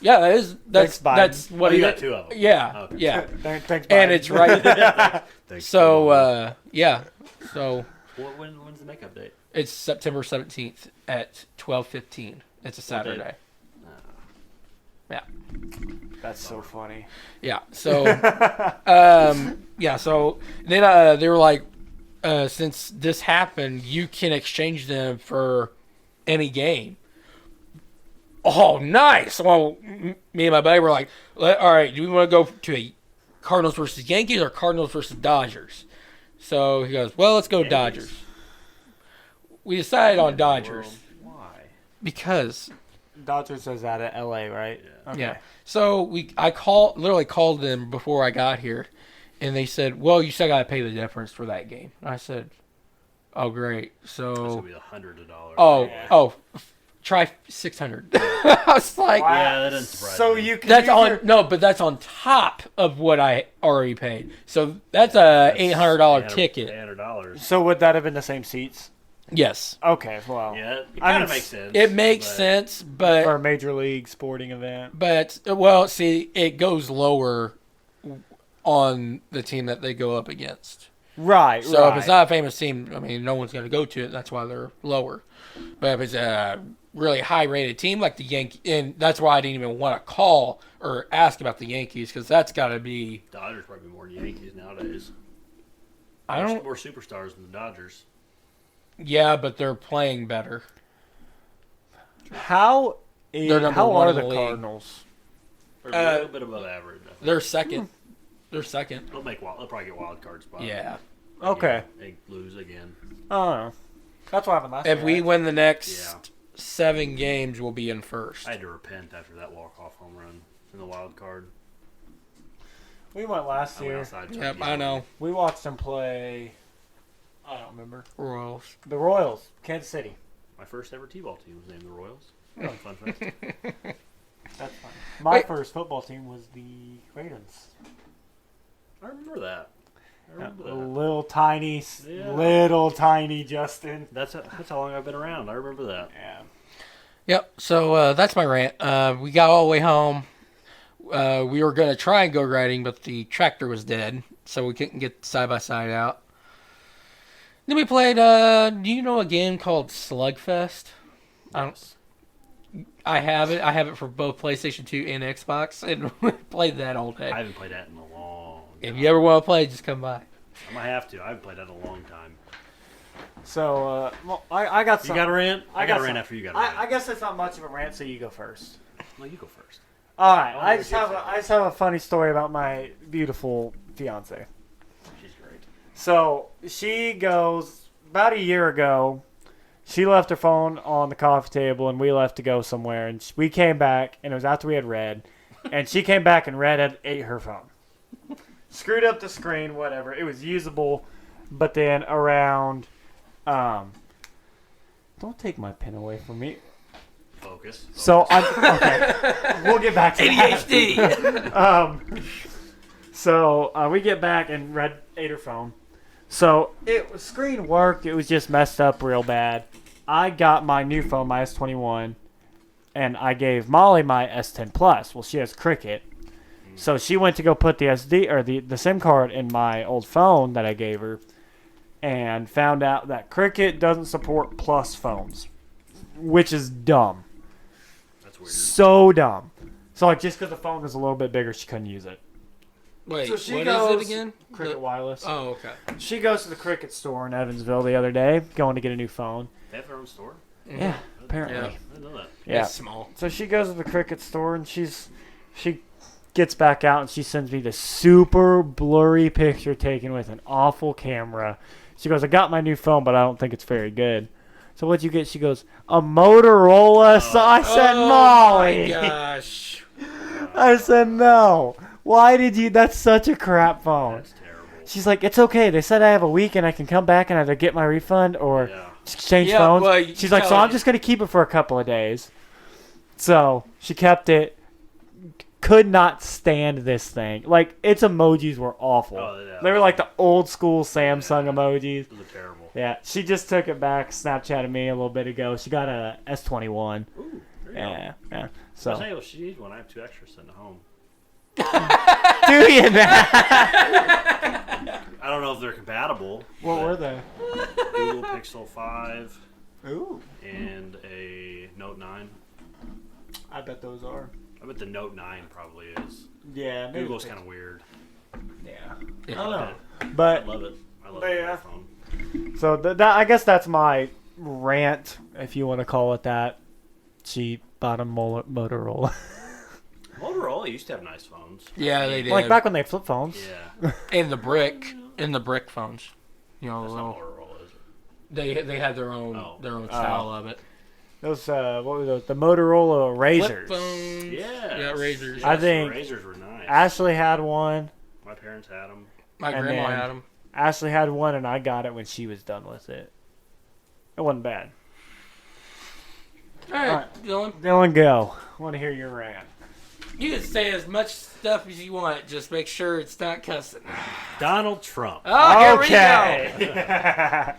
Yeah, that is. Thanks, Biden. That's what You he got two of them. Yeah, Okay. yeah. Thanks, And Biden. it's right. Thanks. So yeah. So When's the makeup date? it's September 17th at 12:15. It's a Saturday. Yeah. That's so funny. Yeah. So yeah. So then they were like, since this happened, you can exchange them for any game. Oh, nice. Well, me and my buddy were like, all right, do we want to go to a Cardinals versus Yankees or Cardinals versus Dodgers? So he goes, well, let's go Yankees. Dodgers. We decided on Dodgers Why? because Dodgers is out of LA, right? Yeah. Okay. yeah. So I literally called them before I got here, and they said, well, you still got to pay the difference for that game. And I said, oh, great. It's So gonna be $100 of dollars. try 600. I was like, Yeah, that doesn't surprise So me. you can that's use on your- but that's on top of what I already paid. So that's a $800 ticket. $800. So would that have been the same seats? Yes, Okay, well, Yeah, it I kind mean, of makes sense. it makes but sense, for but a major league sporting event. well, see, it goes lower on the team that they go up against. Right. So right. if it's not a famous team, I mean, no one's going to go to it. That's why they're lower. But if it's a really high-rated team like the Yankees, and that's why I didn't even want to call or ask about the Yankees because that's got to be. Dodgers probably more than Yankees nowadays. I There's don't. more superstars than the Dodgers. Yeah, but they're playing better. How They're number how one are in the the league. Cardinals? They're a little bit above average. I think. They're second. They're second. They'll probably get wild card spots. Yeah. Okay. They lose again. Oh, that's what happened last If year. we right? win the next Yeah. 7 games, we'll be in first. I had to repent after that walk-off home run in the wild card. we went last I went year. outside. to Yep, get I one. know. We watched them play. I don't remember. Royals. The Royals, Kansas City. My first ever T-ball team was named the Royals. Oh. Fun fact. That's fine. My first football team was the Ravens. I remember that. Little tiny Justin. That's how long I've been around. I remember that. Yeah. Yep. So that's my rant. We got all the way home. We were gonna try and go riding, but the tractor was dead, so we couldn't get side by side out. Then we played. Do you know a game called Slugfest? Yes. I have it. I have it for both PlayStation 2 and Xbox, and we played that all day. I haven't played that in a long time. If you ever want to play, just come by. I might have to. I haven't played that in a long time. So, I got some. You got a rant? I got a rant some. after you got a rant. I guess it's not much of a rant, so you go first. No, you go first. All right. Oh, I just have a funny story about my beautiful fiance. She's great. So she goes about a year ago. She left her phone on the coffee table, and we left to go somewhere. And we came back, and it was after we had read. And she came back, and Red had ate her phone. Screwed up the screen, whatever. It was usable, but then around, don't take my pen away from me. Focus. So okay, we'll get back to ADHD. So we get back, and Red ate her phone. So screen worked. It was just messed up real bad. I got my new phone, my S21, and I gave Molly my S10 Plus. Well, she has Cricket. So she went to go put the SD or the SIM card in my old phone that I gave her, and found out that Cricket doesn't support Plus phones, which is dumb. That's weird. So dumb. So like just because the phone was a little bit bigger, she couldn't use it. Wait, So she what goes- is it again? Cricket Wireless. Oh, okay. She goes to the Cricket store in Evansville the other day, going to get a new phone. They have their own store? Yeah, apparently. Yeah. I didn't know that. Yeah. It's small. So she goes to the Cricket store, and she gets back out, and she sends me this super blurry picture taken with an awful camera. She goes, I got my new phone, but I don't think it's very good. So what'd you get? She goes, a Motorola. So I said, Molly. Oh my gosh. I said, no. Why did you? That's such a crap phone. That's terrible. She's like, it's okay. They said I have a week and I can come back and either get my refund or Yeah. exchange Yeah, phones. well, you She's like, so tell I'm her- just going to keep it for a couple of days. So she kept it. Could not stand this thing. Like, its emojis were awful. Oh, yeah. They were like the old school Samsung emojis. Those are terrible. Yeah, she just took it back, Snapchatted me a little bit ago. She got a S21. Ooh, there you Yeah, yeah. go. So, I'll tell you what, she needs one. I have 2 extras sitting at home. do you now? I don't know if they're compatible. What but were they? Google Pixel 5 Ooh, and a Note 9. I bet those are. I bet the Note 9 probably is. Yeah, maybe Google's kind of weird. Yeah. Yeah. I don't know. I But love it. I love Yeah. the phone. so I guess that's my rant, if you want to call it that. She bought a Motorola. Motorola used to have nice phones. Yeah, they did. Like back when they flip phones. Yeah. in the brick phones. You know, That's the not little, Motorola, is it? they had their own style of it. Those what were those? The Motorola Razors. Flip phones. Yeah. Yeah, razors. Yes, I think the razors were nice. Ashley had one. My parents had them. My And grandma then- had them. Ashley had one, and I got it when she was done with it. It wasn't bad. All right, Dylan. Dylan, go. I want to hear your rant. You can say as much stuff as you want. Just make sure it's not cussing. Donald Trump. Oh, here we go. Okay.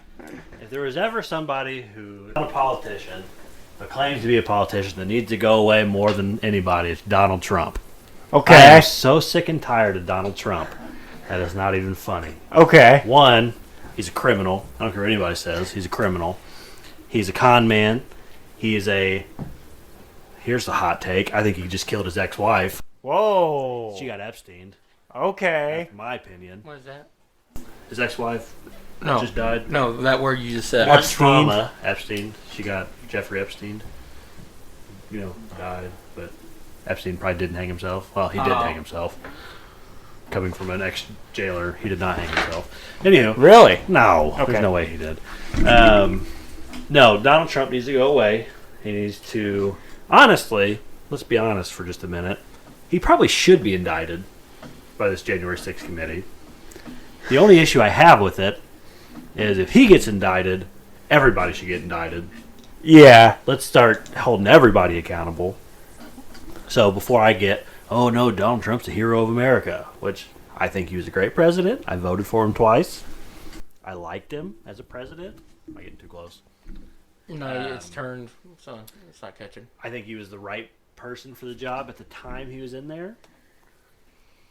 If there was ever somebody who not a politician, but claims to be a politician that needs to go away more than anybody, it's Donald Trump. I Okay. am so sick and tired of Donald Trump that it's not even funny. Okay. One, he's a criminal. I don't care what anybody says. He's a criminal. He's a con man. He is a... Here's the hot take. I think he just killed his ex-wife. Whoa. She got Epsteined. Okay. In my opinion. What is that? His ex-wife No. just died. No, that word you just said. Ep- One trauma. Epstein. She got Jeffrey Epstein. You know, died. But Epstein probably didn't hang himself. Well, he did Oh. hang himself. Coming from an ex-jailer, he did not hang himself. Anywho. Really? No. Okay. There's no way he did. No, Donald Trump needs to go away. He needs to... Honestly, let's be honest for just a minute. He probably should be indicted by this January 6th committee. The only issue I have with it is if he gets indicted, everybody should get indicted. Yeah. Let's start holding everybody accountable. So before I get, oh no, Donald Trump's the hero of America, which I think he was a great president. I voted for him twice. I liked him as a president. Am I getting too close? No, it's turned, so it's not catching. I think he was the right person for the job at the time he was in there.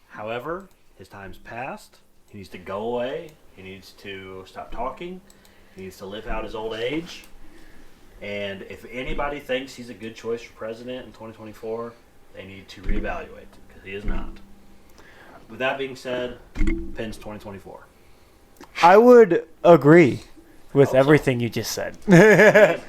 However, his time's passed. He needs to go away. He needs to stop talking. He needs to live out his old age. And if anybody thinks he's a good choice for president in 2024, they need to reevaluate, because he is not. With that being said, Penn's 2024. I would agree with Also- everything you just said. I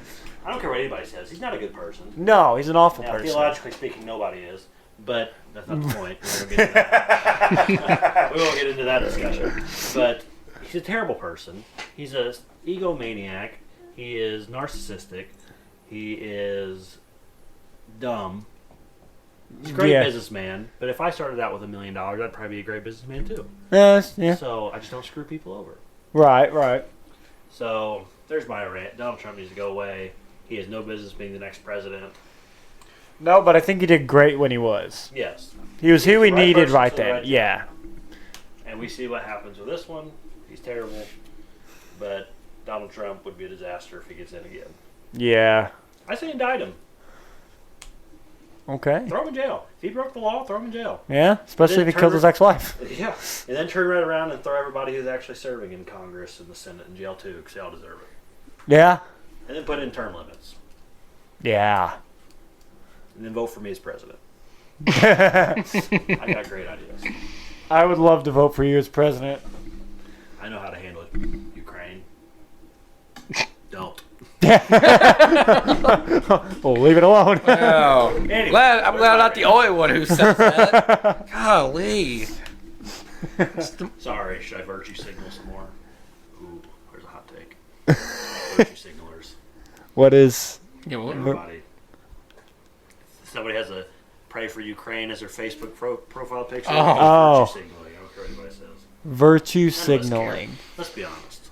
don't care what anybody says. He's not a good person. No, he's an awful Now, person. theologically speaking, nobody is. But that's not the point. We won't get into that. We won't get into that discussion. But he's a terrible person. He's a egomaniac. He is narcissistic. He is dumb. He's a great businessman. But if I started out with $1 million, I'd probably be a great businessman too. Yes, yeah. So I just don't screw people over. Right. So there's my rant. Donald Trump needs to go away. He has no business being the next president. No, but I think he did great when he was. Yes. He was who we the right needed person right for the then. right job. Yeah. And we see what happens with this one. He's terrible. But Donald Trump would be a disaster if he gets in again. Yeah. I say indict him. Okay. Throw him in jail. If he broke the law, throw him in jail. Yeah, especially if he killed his ex-wife. Yeah. And then turn right around and throw everybody who's actually serving in Congress and the Senate in jail too, because they all deserve it. Yeah. And then put in term limits. Yeah. And then vote for me as president. I got great ideas. I would love to vote for you as president. I know how to handle Ukraine. Don't. Well, leave it alone. Oh, Anyway, I'm glad I'm not the only one who says that. Golly. Sorry, should I virtue signal some more? Ooh, there's a hot take. Virtue signalers. What is... Yeah, what? Everybody. Somebody has a pray for Ukraine as their Facebook profile picture. Oh. Virtue signaling. I don't care what anybody says. Virtue None of us care. signaling. Let's be honest.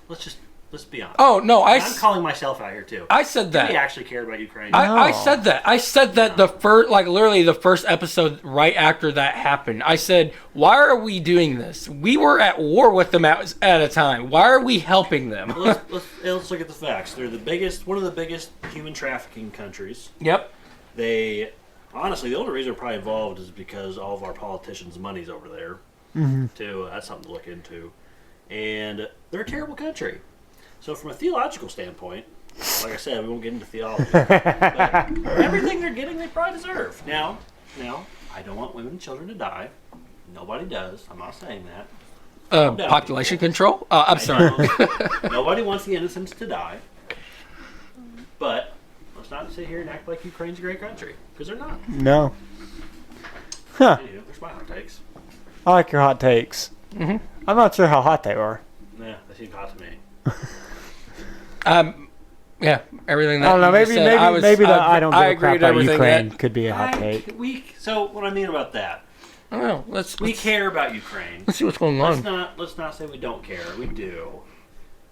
Let's be honest. Oh, no, I'm calling myself out here too. I said Do we that. actually care about Ukraine? I said that. I said that the first, like literally the first episode right after that happened. I said, why are we doing this? We were at war with them at a time. Why are we helping them? Let's look at the facts. They're one of the biggest human trafficking countries. Yep. They, honestly, the only reason they're probably involved is because all of our politicians' money's over there. Too. That's something to look into. And they're a terrible country. So from a theological standpoint, like I said, we won't get into theology. But everything they're getting, they probably deserve. Now, I don't want women and children to die. Nobody does. I'm not saying that. Population control? I'm sorry. Nobody wants the innocents to die. But let's not sit here and act like Ukraine's a great country, because they're not. No. Huh. Anywho, there's my hot takes. I like your hot takes. I'm not sure how hot they are. Nah, they seem hot to me. Yeah, everything that I don't know. you Maybe just said, I don't give a agree crap with about everything Ukraine. that- Could be a hot take. So what I mean about that, I don't know. Let's we care about Ukraine. see what's going Let's on. not say we don't care. We do.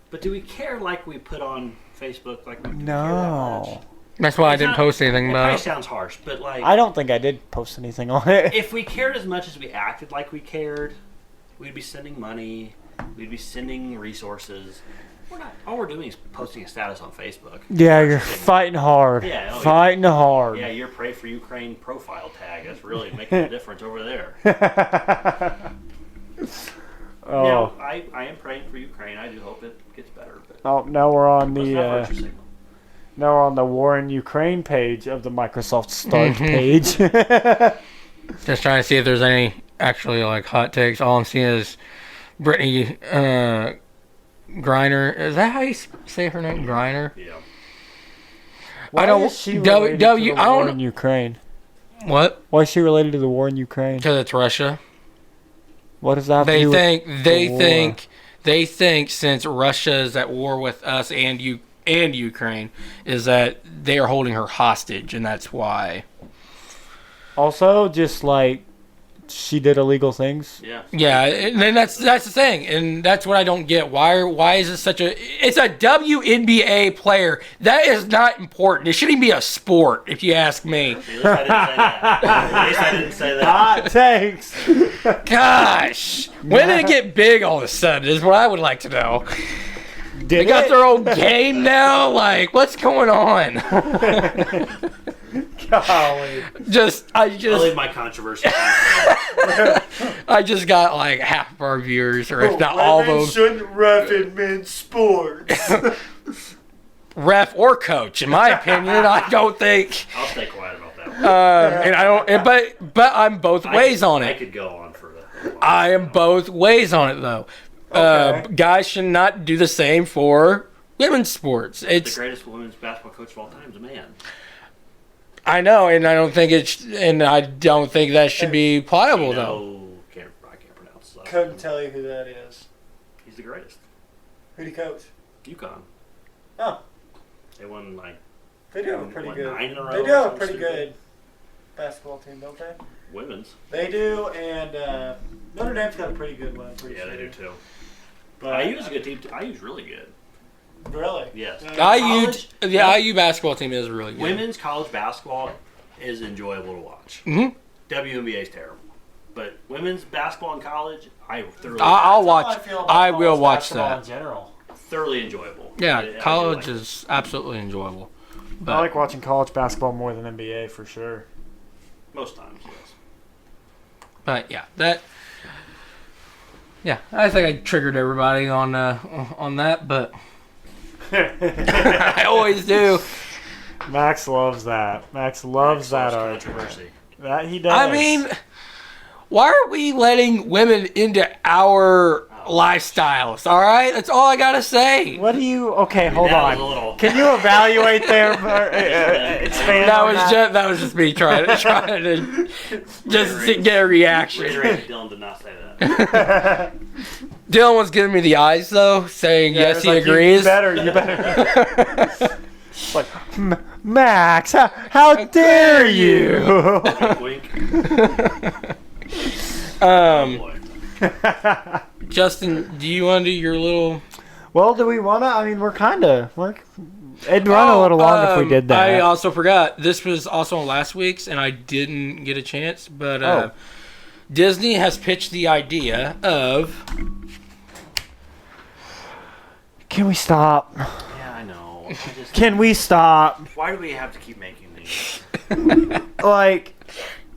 But do we care like we put on Facebook? Like we care that No. much? That's why I It's didn't not- post anything It about probably it. sounds harsh, but like I don't think I did post anything on it. if we cared as much as we acted like we cared, we'd be sending money, we'd be sending resources. We're not. All we're doing is posting a status on Facebook. Yeah, you're fighting hard. Yeah, fighting hard. Yeah, your Pray for Ukraine profile tag is really making a difference over there. Oh. Now, I am praying for Ukraine. I do hope it gets better. But Oh, now we're on let's the not virtue signal. now we're on the War in Ukraine page of the Microsoft Start page. Just trying to see if there's any actually like hot takes. All I'm seeing is Brittney Griner. Is that how you say her name? Griner? Yeah. Why I don't- is she W- related W- to the I don't war know. in Ukraine? What? Why is she related to the war in Ukraine? Because it's Russia. What does that have to They do with think war? they think since Russia is at war with us and Ukraine, is that they are holding her hostage, and that's why. Also, just she did illegal things. Yeah. Yeah, and then that's the thing, and that's what I don't get. Why is it such a? It's a WNBA player. That is not important. It shouldn't be a sport, if you ask me. At least I didn't say that. Hot takes. Gosh, when did it get big all of a sudden? Is what I would like to know. They Did got it? their own game now. Like, what's going on? Golly. I'll leave my controversy. I just got like half of our viewers, or if not all of them, shouldn't ref in men's sports. ref or coach. In my opinion, I don't think. I'll stay quiet about that one. And I don't. But I'm both ways on I it. could go on for that. I am both ways on it, though. Okay. Guys should not do the same for women's sports. The It's greatest women's basketball coach of all time is a man. I know, and I don't think that should be pliable though. I can't pronounce that. Couldn't tell you who that is. He's the greatest. Who'd he coach? UConn. Oh, They won like they do have a pretty what, good. 9 in a row They or do have a something pretty stupid? good basketball team, don't they? Women's. They do, and Notre Dame's got a pretty good one. I'm pretty Yeah, sure. they do too. But IU's a good team too. IU's really good. Really? Yes. IU basketball team is really good. Women's college basketball is enjoyable to watch. Mhm. WNBA is terrible. But women's basketball in college, I thoroughly I'll That's how watch. feel about I will college watch basketball that. in general. thoroughly enjoyable. Yeah, I do college like it. is absolutely enjoyable. But I like watching college basketball more than NBA for sure. Most times, yes. But yeah, I think I triggered everybody on that, but I always do. Max loves that. Max loves that argument. controversy. That he does. I mean, why are we letting women into our lifestyles? All right, that's all I gotta say. what do you? Okay, hold that on. was a little- Can you evaluate there? Expand. on That was just me trying to just to get a reaction. Reiterate, Dylan did not say that. Dylan was giving me the eyes though, saying Yeah, yes, it's he like, agrees. You better. Like, Max, how dare you? Wink. Um, Boy. Justin, do you want to do your little? Well, do we want to? I mean, it'd run a little long if we did that. I also forgot. This was also on last week's, and I didn't get a chance. But Disney has pitched the idea of. Can we stop? Yeah, I know. Can we stop? Why do we have to keep making these? Like,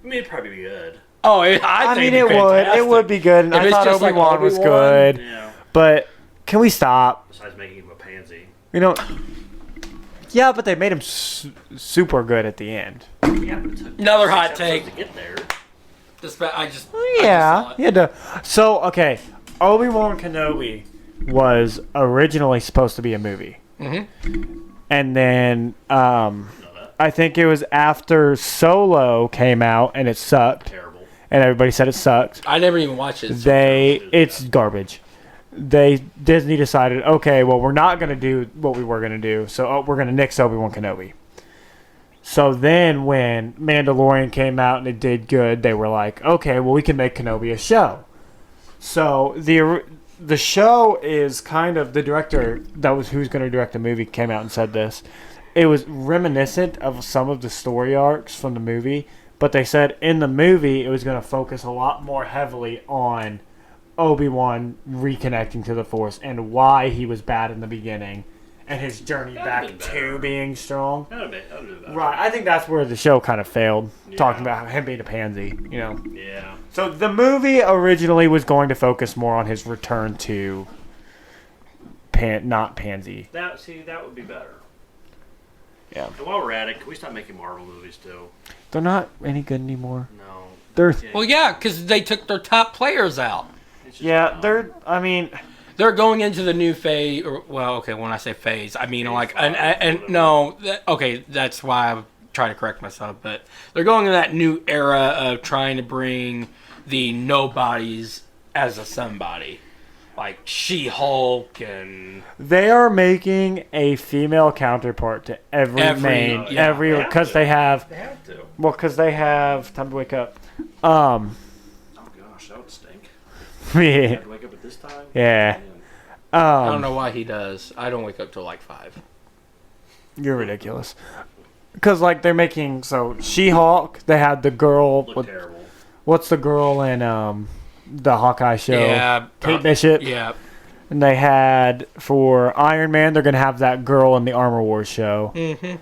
I mean, it'd probably be good. Oh, I I think mean, it'd it be would. fantastic. It would be good. And If I it's thought just like Obi-Wan was Obi-Wan. good. Yeah. But can we stop? Besides making him a pansy. You know. Yeah, but they made him super good at the end. Yeah, but it took Another 6 hot episodes take. to get there. I just Yeah, saw it. he had to. So okay, Obi-Wan Kenobi was originally supposed to be a movie, and then Know that. I think it was after Solo came out and it sucked, Terrible. and everybody said it sucked. I never even watched it. so- It's garbage. Disney decided, okay, well, we're not gonna do what we were gonna do, so we're gonna nix Obi-Wan Kenobi. So then when Mandalorian came out and it did good, they were like, okay, well, we can make Kenobi a show. So the show is kind of, the director who's going to direct the movie came out and said this. It was reminiscent of some of the story arcs from the movie, but they said in the movie it was going to focus a lot more heavily on Obi-Wan reconnecting to the Force and why he was bad in the beginning and his journey That'd been back better. to being strong. That would be better. Right, I think that's where the show kind of failed, Yeah. talking about him being a pansy, you know. Yeah. So the movie originally was going to focus more on his return to not pansy. That would be better. Yeah. And while we're at it, can we stop making Marvel movies too? They're not any good anymore. No. They're Well, yeah, because they took their top players out. It's just yeah, not. they're. I mean, They're going into the new phase. Or, well, okay, when I say phase, I mean Phase like five, and whatever. no, okay, that's why I'm trying to correct myself. But they're going in that new era of trying to bring the nobodies as a somebody, like She-Hulk and they are making a female counterpart to every main, yeah. every They have because to. they have They have to. well, because they have time to wake up. I Yeah. have to wake up at this time. Yeah. I don't know why he does. I don't wake up till like 5. You're ridiculous. Because, like, they're making... So, She-Hulk, they had the girl... Look terrible. What's the girl in the Hawkeye show? Yeah. Kate Bishop. Yeah. And they had... For Iron Man, they're going to have that girl in the Armor Wars show. Mm-hmm.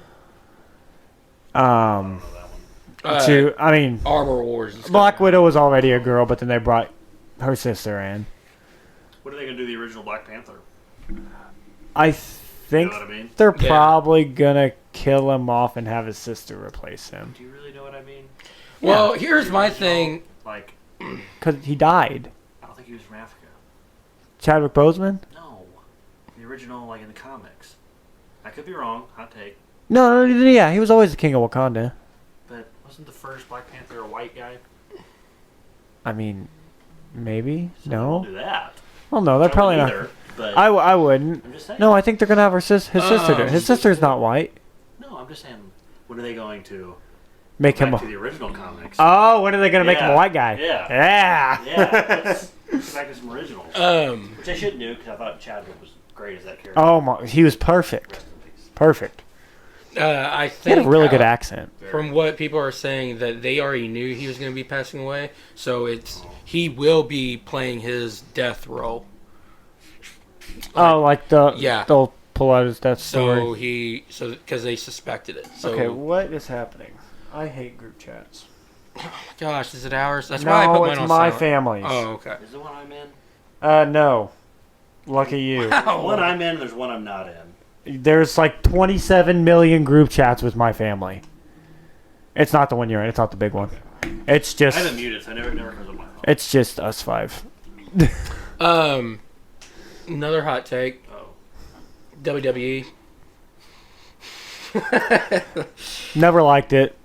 I don't know that one. I mean... Armor Wars. Black Widow was already a girl, but then they brought her sister in. What are they going to do the original Black Panther? I You think know what I mean? they're Yeah. probably going to kill him off and have his sister replace him. Do you really know what I mean? Well, here's my thing. Like, Because he died. I don't think he was from Africa. Chadwick Boseman? No. The original, like, in the comics. I could be wrong. Hot take. No, yeah, he was always the king of Wakanda. But wasn't the first Black Panther a white guy? I mean, maybe? So they won't No? do that. Well, no, they're I probably wouldn't not. either, but I wouldn't. I'm just saying. No, I think they're going to have his sister do it. His sister's not white. No, I'm just saying. When are they going to Make back him to the original comics? Oh, when are they going to make him a Yeah. white guy? Yeah. Yeah. Yeah, let's get back to some originals. Which I shouldn't do because I thought Chadwick was great as that character. Oh, my, he was perfect. Rest in peace. Perfect. I He think had a really good accent. from what people are saying that they already knew he was going to be passing away, so he will be playing his death role. Oh, like Yeah. they'll pull out his death story. Because they suspected it. So Okay, what is happening? I hate group chats. gosh, is it ours? That's why I put No, mine it's on my silent. family's. Oh, okay. Is the one I'm in? No. Lucky you. One I'm in, there's one I'm not in. There's like 27 million group chats with my family. It's not the one you're in. It's not the big one. It's I just. haven't muted, so it never comes on my phone. It's just us 5. Another hot take. Oh. WWE. Never liked it.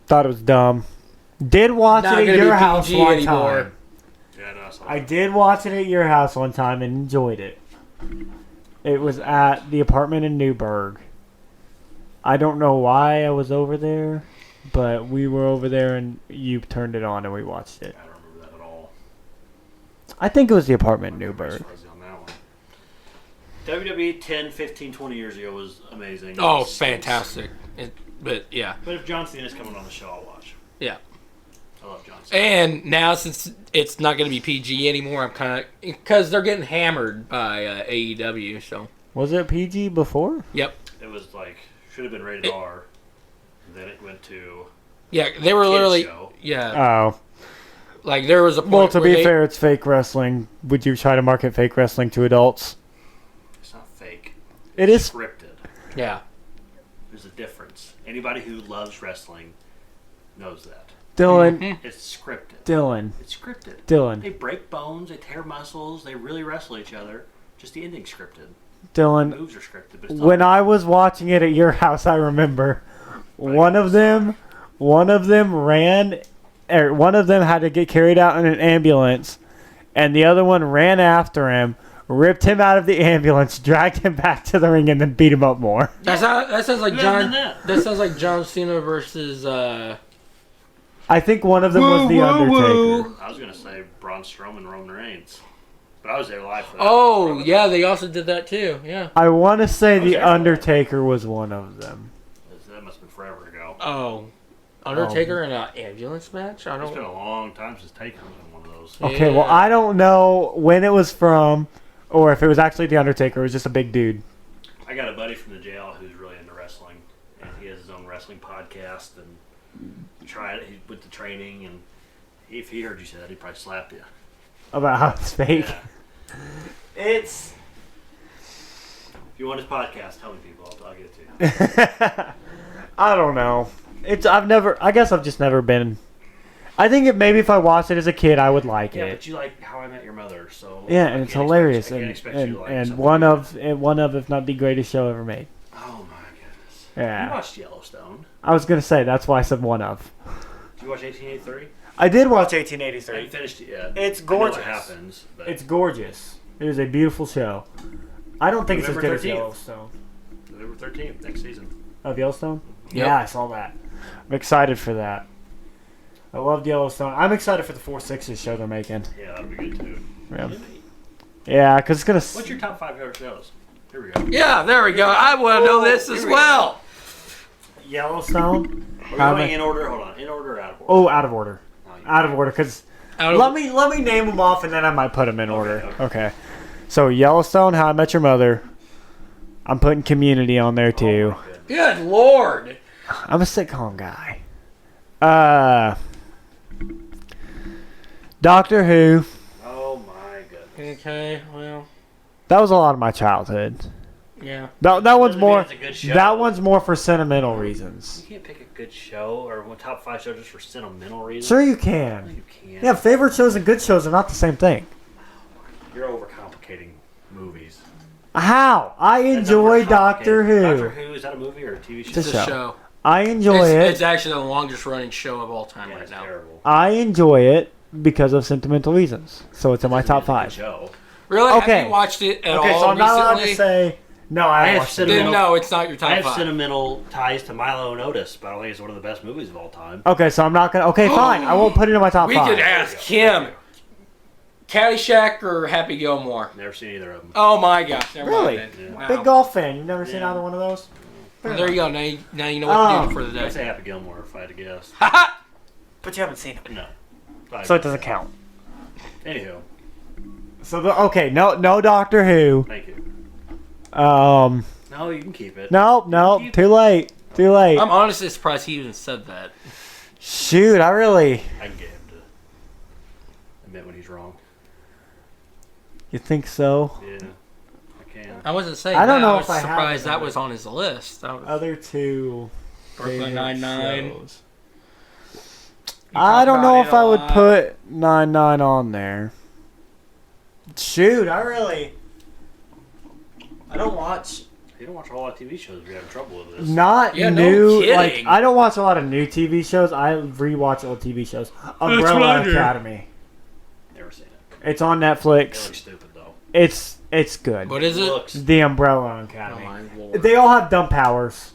Thought it was dumb. Did watch Not it gonna at be your house PG one anymore. time. Yeah, no, I saw I that. did watch it at your house one time and enjoyed it. It was at the apartment in Newburgh. I don't know why I was over there, but we were over there and you turned it on and we watched it. I don't remember that at all. I think it was the apartment in I'm Newburgh. fuzzy on that one. WWE 10, 15, 20 years ago was amazing. Oh, It's- fantastic. But yeah. But if John Cena's coming on the show, I'll watch. Yeah. I love John Cena. And now since it's not going to be PG anymore, I'm kind of because they're getting hammered by AEW. So Was it PG before? yep, It was like, should have been rated R. Then it went to yeah, they were kids literally show. Oh. like there was a point Well, to where be fair, it's fake wrestling. Would you try to market fake wrestling to adults? It's not fake. It is. Scripted. yeah. There's a difference. Anybody who loves wrestling knows that. Dylan. Mhm. It's scripted. Dylan. It's scripted. Dylan. They break bones, they tear muscles, they really wrestle each other. Just the ending's scripted. Dylan. Moves are scripted, but it's When not. I was watching it at your house, I remember one of them ran, or one of them had to get carried out in an ambulance, and the other one ran after him, ripped him out of the ambulance, dragged him back to the ring, and then beat him up more. That sounds like Who hasn't John. done that? That sounds like John Cena versus. I think one of them was the Undertaker. I was going to say Braun Strowman, Roman Reigns. But I was there live for that. Oh yeah, they also did that too. Yeah. I want to say was the there for that. Undertaker was one of them. That must have been forever ago. Oh, Undertaker in an ambulance match. I It's been don't. a long time since Taker was in one of those. Okay, well, Yeah. I don't know when it was from, or if it was actually the Undertaker. It was just a big dude. I got a buddy from the jail who's really into wrestling, and he has his own wrestling podcast. And he went to training, and if he heard you say that, he'd probably slap you. About how it's fake. Yeah. It's. If you want his podcast, tell me, people. I'll get it to you. I don't know. I guess I've just never been. I think maybe if I watched it as a kid, I would like Yeah, it. but you like How I Met Your Mother, so Yeah, I and it's can't hilarious, I can't and expect you to like and something one like of, if not the greatest show ever made. that. Oh my goodness! Yeah. You watched Yellowstone? I was gonna say that's why I said one of. Did you watch 1883? I did watch I 1883. haven't finished it yet. It's I gorgeous. know what happens, but It's gorgeous. It is a beautiful show. I don't think November it's as good 13th. as Yellowstone. November 13th, next season. Of Yellowstone? Yep. Yeah, I saw that. I'm excited for that. I loved Yellowstone. I'm excited for the 4/6 show they're making. Yeah, that'll be good too. Yeah, because it's gonna. What's your top 5 favorite shows? Here we go. Yeah, there we go. I want to know this as well. Yellowstone. We're going in order. Hold on. In order or out of order? Oh, out of order. Out of order, because let me name them off, and then I might put them in order. Okay. So Yellowstone, How I Met Your Mother. I'm putting Community on there too. Good Lord. I'm a sitcom guy. Doctor Who. Oh my goodness. Okay, well. That was a lot of my childhood. Yeah. That one's more. It's a good show. That one's more for sentimental reasons. You can't pick a good show or one top 5 show just for sentimental reasons. Sure, you No, can. you can't. Yeah, favorite shows and good shows are not the same thing. You're overcomplicating movies. How? I enjoy Doctor Who. Doctor Who, is that a movie or a TV show? It's It's a show. I enjoy it. It's actually the longest running show of all time right It's now. terrible. I enjoy it because of sentimental reasons. So it's in my top It's a good 5. show. Really? Okay. Have you watched it at Okay, all so I'm not allowed to recently? say no. I I haven't have watched it. sentimental- Then no, it's not your top I have 5. sentimental ties to Milo and Otis, but I don't think it's one of the best movies of all time. Okay, so I'm not gonna. Okay, fine. I won't put it in my top We 5. could ask him. Caddyshack or Happy Gilmore? Never seen either of them. Oh my gosh. Never Really? mind then. Wow. Big golf fan. You've never seen Yeah. either one of those? Well, there you go. Now you know what to do for the I'd day. say Happy Gilmore if I had to guess. But you haven't seen it. No. So it doesn't count. Anywho, So okay, no Doctor Who. thank you. No, No, you can keep it. too late. Too late. I'm honestly surprised he even said that. Shoot, I really. I can get him to admit when he's wrong. You think so? Yeah, I can. I wasn't saying I don't that. know I was if I have surprised it. that was on his list. I was, Other two. Brooklyn favorite Nine-Nine. shows. You I talk don't know about if it a I would lot. put 9-9 on there. Shoot, I don't watch You don't watch a whole lot of TV shows if you're having trouble with this. not Yeah, no new. kidding. Like I don't watch a lot of new TV shows. I rewatch old TV shows. Umbrella Academy. Never seen it. It's on It Netflix. looks stupid though. It's good. What is it? Looks. The Umbrella Oh Academy. my Lord. They all have dumb powers.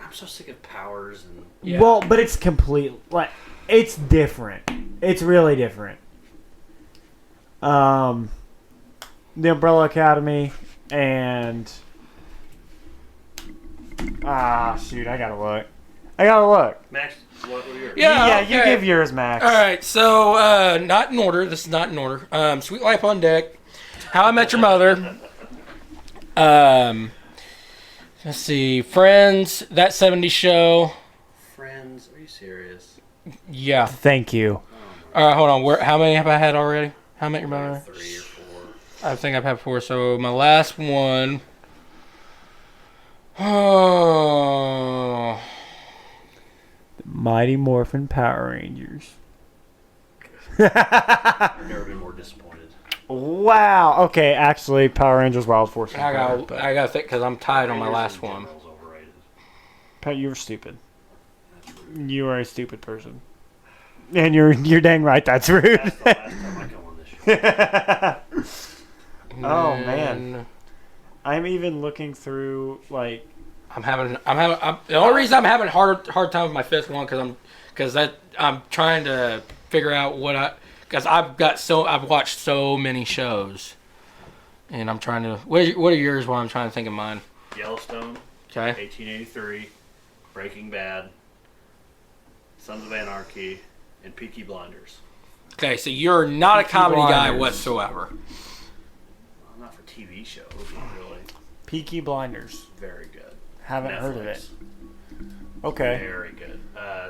I'm so sick of powers and. Yeah. Well, but it's complete. Like it's different. It's really different. The Umbrella Academy and shoot, I gotta look. Max, what were yours? Yeah, You okay. give yours, Max. All right, so not in order. This is not in order. Sweet Life on Deck, How I Met Your Mother. Let's see, Friends, That 70s Show. Friends, are you serious? Yeah. Thank you. All right, hold on. How many have I had already? How I Met Your Mother? 3 or 4. I think I've had 4. So my last one. Oh. Mighty Morphin Power Rangers. I've never been more disappointed. Wow. Okay, actually, Power Rangers Wild Force. is better, but- I got to think because I'm tied on my last in one. general is overrated. Pat, you were stupid. That's rude. You are a stupid person. And you're dang right. That's rude. That's the last time I come on this show. Oh, man. I'm even looking through like. The only reason I'm having a hard time with my 5th one because I'm trying to figure out because I've watched so many shows, and I'm trying to. What are yours? While I'm trying to think of mine. Yellowstone, Okay. 1883, Breaking Bad, Sons of Anarchy, and Peaky Blinders. Okay, so you're not a Peaky comedy guy Blinders. whatsoever. Well, not for TV shows, really. Peaky Blinders. Very good. Haven't heard of it. Netflix. Okay. Very good.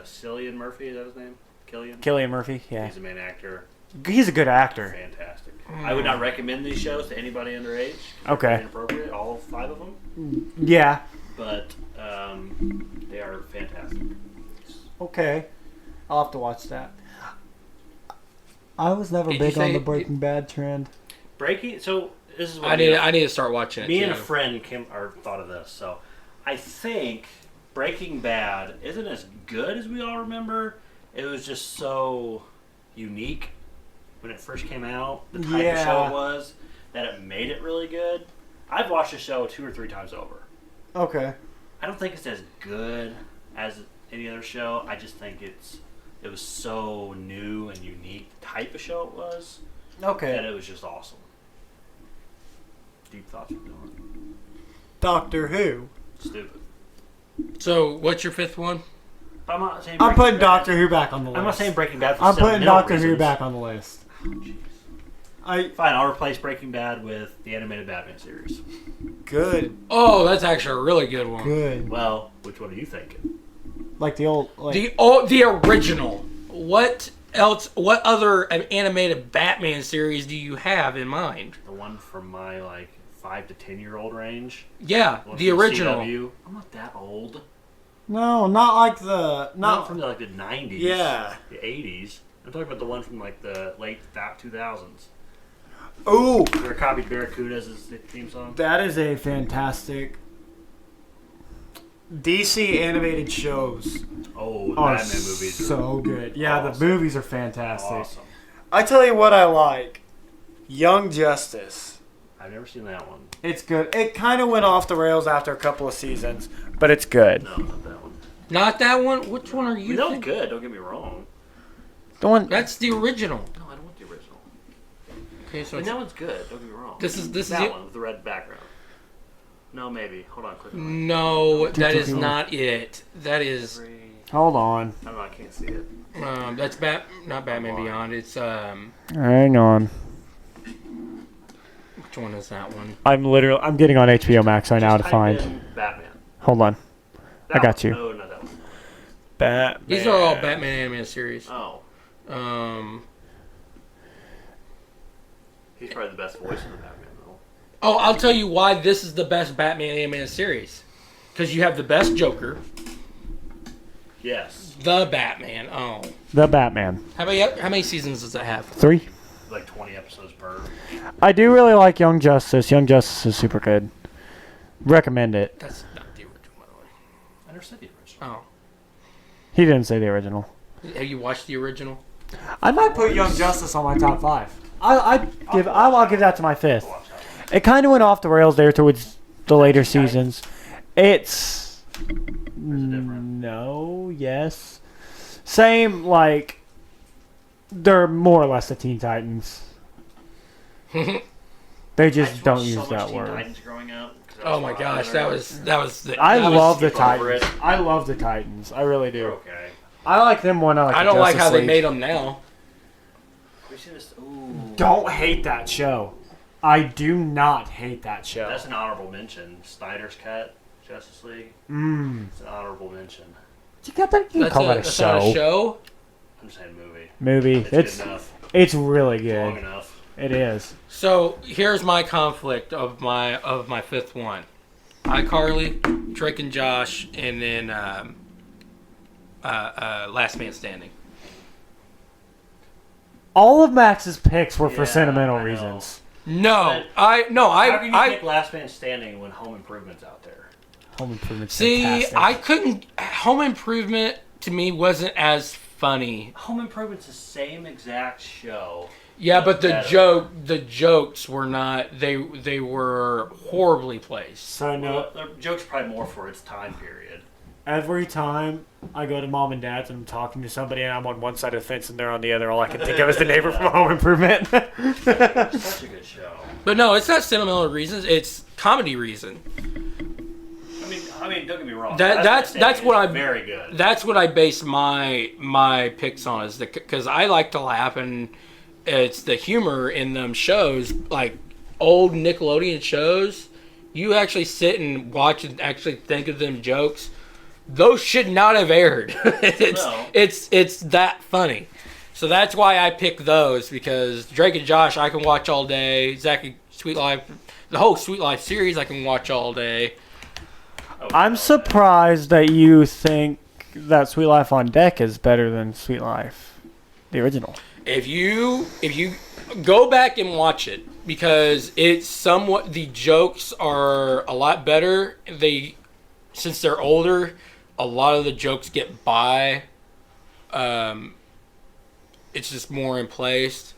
Cillian Murphy, is that his name? Killian? Killian Murphy. Yeah. He's the main actor. He's a good actor. Fantastic. I would not recommend these shows to anybody underage. Okay. Inappropriate, all 5 of them. Yeah. But they are fantastic. Okay. I'll have to watch that. I was never Did you big on say- the Breaking Bad trend. So this is what I need to start watching it. me too. and a friend thought of this. So I think Breaking Bad isn't as good as we all remember. It was just so unique when it first came out, the type of show Yeah. it was, that it made it really good. I've watched the show 2 or 3 times over. Okay. I don't think it's as good as any other show. I just think it was so new and unique type of show it was. Okay. And it was just awesome. Deep thoughts with Dylan. Doctor Who. Stupid. So, what's your fifth one? I'm not saying I'm putting Breaking Bad. Doctor Who back on the list. I'm not saying Breaking Bad for I'm putting sentimental Doctor Who reasons. back on the list. Oh, jeez. I Fine, I'll replace Breaking Bad with the animated Batman series. good. Oh, that's actually a really good one. Good. Well, which one are you thinking? Like the old like The original. What else? What other animated Batman series do you have in mind? The one from my 5 to 10-year-old range. Yeah, One the from original. CW. I'm not that old. No, not like the Not from the 90s. Yeah. The 80s. I'm talking about the one from the late 2000s. Ooh, Where copied Barracudas as the theme song. that is a fantastic DC animated shows Oh, the are Batman movies are so good. Yeah, awesome. the movies are fantastic. awesome. I tell you what I like. Young Justice. I've never seen that one. It's good. It kind of went off the rails after a couple of seasons, but it's good. No, not that one. Not that one. Which one are you? That was thinking? good, don't get me wrong. The one That's the original. No, I don't want the original. Okay, so And it's, that one's good, don't get me wrong. this is that it. one with the red background. No, maybe. Hold on, quick. No, that is not it. That is Hold on. I don't know, I can't see it. that's not Batman Beyond. It's Hang on. which one is that one? I'm getting on HBO Max right now to Just type find. in Batman. Hold on. That I got one. you. No, not that one. Batman. These are all Batman animated series. Oh, he's probably the best voice in the Batman, though. Oh, I'll tell you why this is the best Batman animated series. Because you have the best Joker, Yes. the Batman. Oh, The Batman. how many seasons does it have? 3. Like 20 episodes per. I do really like Young Justice. Young Justice is super good. Recommend it. That's not the original, by the way. I never said the original. Oh, He didn't say the original. have you watched the original? I might put Young Justice on my top 5. I'll give that to my 5th. I'll watch that one. It kind of went off the rails there towards the later seasons. It's no, yes, same. Like they're more or less the Teen Titans. They I just just don't watched use so much that Teen word. Titans growing up. 'Cause Oh my what I gosh, learned. that was the. I that was- love the skip over Titans. it. I love the Titans. I really They're do. okay. I like them more than I like. I the don't like Justice how they League. made them now. We see this. Ooh. Don't hate that show. I do not hate that show. That's an honorable mention. Snyder's Cut, Justice League. Mm. It's an honorable mention. You got that? You can call that a that's not a show. show. I'm just saying movie. Movie. It's good enough. It's really It's long good. enough. It is. So here's my conflict of my fifth one. iCarly, Drake and Josh, and then Last Man Standing. All of Max's picks were for Yeah, sentimental I know. reasons. No, How can you I pick Last Man Standing when Home Improvement's out there? Home Improvement's see. fantastic. I couldn't. Home Improvement to me wasn't as funny. Home Improvement's the same exact show. Yeah, but the Better. jokes were not. They were horribly placed. So no, Well, the joke's probably more for its time period. every time I go to mom and dad's and I'm talking to somebody and I'm on one side of the fence and they're on the other, all I can think of is the neighbor from Home Improvement. It's such a good show. But no, it's not sentimental reasons. It's comedy reason. I mean, don't get me wrong. That's what I'm very good. That's what I base my picks on, is because I like to laugh, and it's the humor in them shows, like old Nickelodeon shows. You actually sit and watch and actually think of them jokes. Those should not have aired. No. It's that funny. So that's why I pick those, because Drake and Josh I can watch all day. Zach and Sweet Life, the whole Sweet Life series I can watch all day. I'm surprised that you think that Sweet Life on Deck is better than Sweet Life, the original. If you go back and watch it, because it's somewhat, the jokes are a lot better. Since they're older, a lot of the jokes get by. It's just more in place.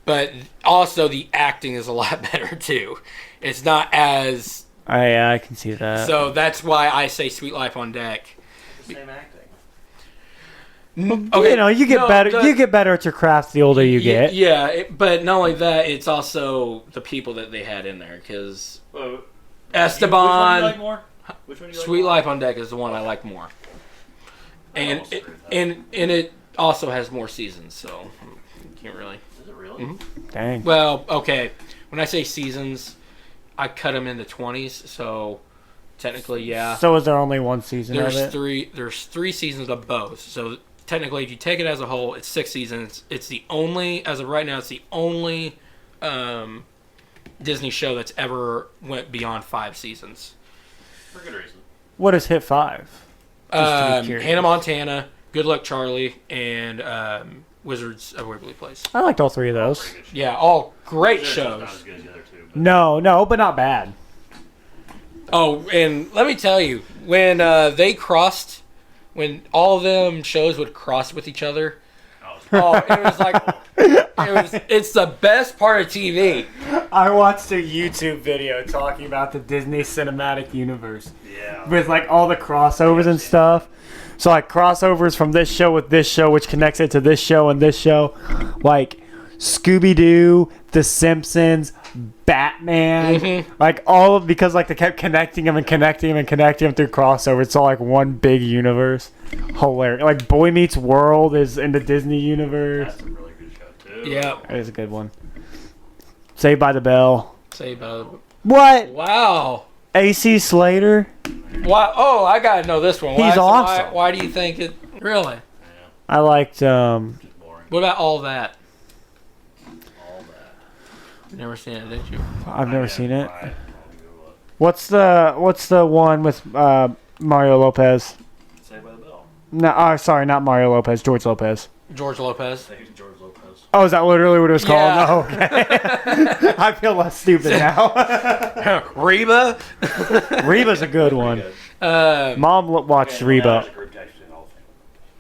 But also the acting is a lot better too. It's not as... I can see that. So that's why I say Sweet Life on Deck. It's the same acting. Okay, You know, you get no, better. the- You get better at your craft the older you get. Yeah, but not only that, it's also the people that they had in there because Esteban, Which one do you like more? Which one do you like Sweet more? Life on Deck is the one I like more, and almost agree with that. and it also has more seasons, so you can't really. Is it really? Mm-hmm. Dang. Well, okay, when I say seasons, I cut them into 20s, so technically, yeah. So is there only one season of There's it? three seasons of both. So technically, if you take it as a whole, it's 6 seasons. It's the only, as of right now, it's the only Disney show that's ever went beyond 5 seasons. For good reason. What is Hit 5? Just to be curious. Hannah Montana, Good Luck Charlie, and Wizards of Waverly Place. I liked all 3 of those. Pretty good show. Yeah, all great They're shows. Not as good as the other two. But No, but not bad. Oh, and let me tell you, when they crossed, when all of them shows would cross with each other, oh, it was like, it's the best part of TV. I watched a YouTube video talking about the Disney Cinematic Universe yeah. with like all the crossovers and stuff. So like crossovers from this show with this show, which connects it to this show and this show, like Scooby-Doo, The Simpsons, Batman, like all of, because like they kept connecting them and connecting them and connecting them through crossover. It's all like one big universe. Hilarious. Like Boy Meets World is in the Disney universe. That's a really good show, too. Yeah. That is a good one. Saved by the Bell. Say about it. What? Wow. AC Slater? Why? Oh, I gotta know this one. He's awesome. Why do you think it? Really? I liked Just boring. What about all that? All that. Never seen it, did you? I've never seen it. I'll Google it. What's the one with Mario Lopez? Saved by the Bell. No, sorry, not Mario Lopez. George Lopez. George Lopez. Saved George Lopez. Oh, is that literally what it was called? Yeah. Oh, okay. I feel less stupid now. Reba. Reba's a good one. Mom watched Reba.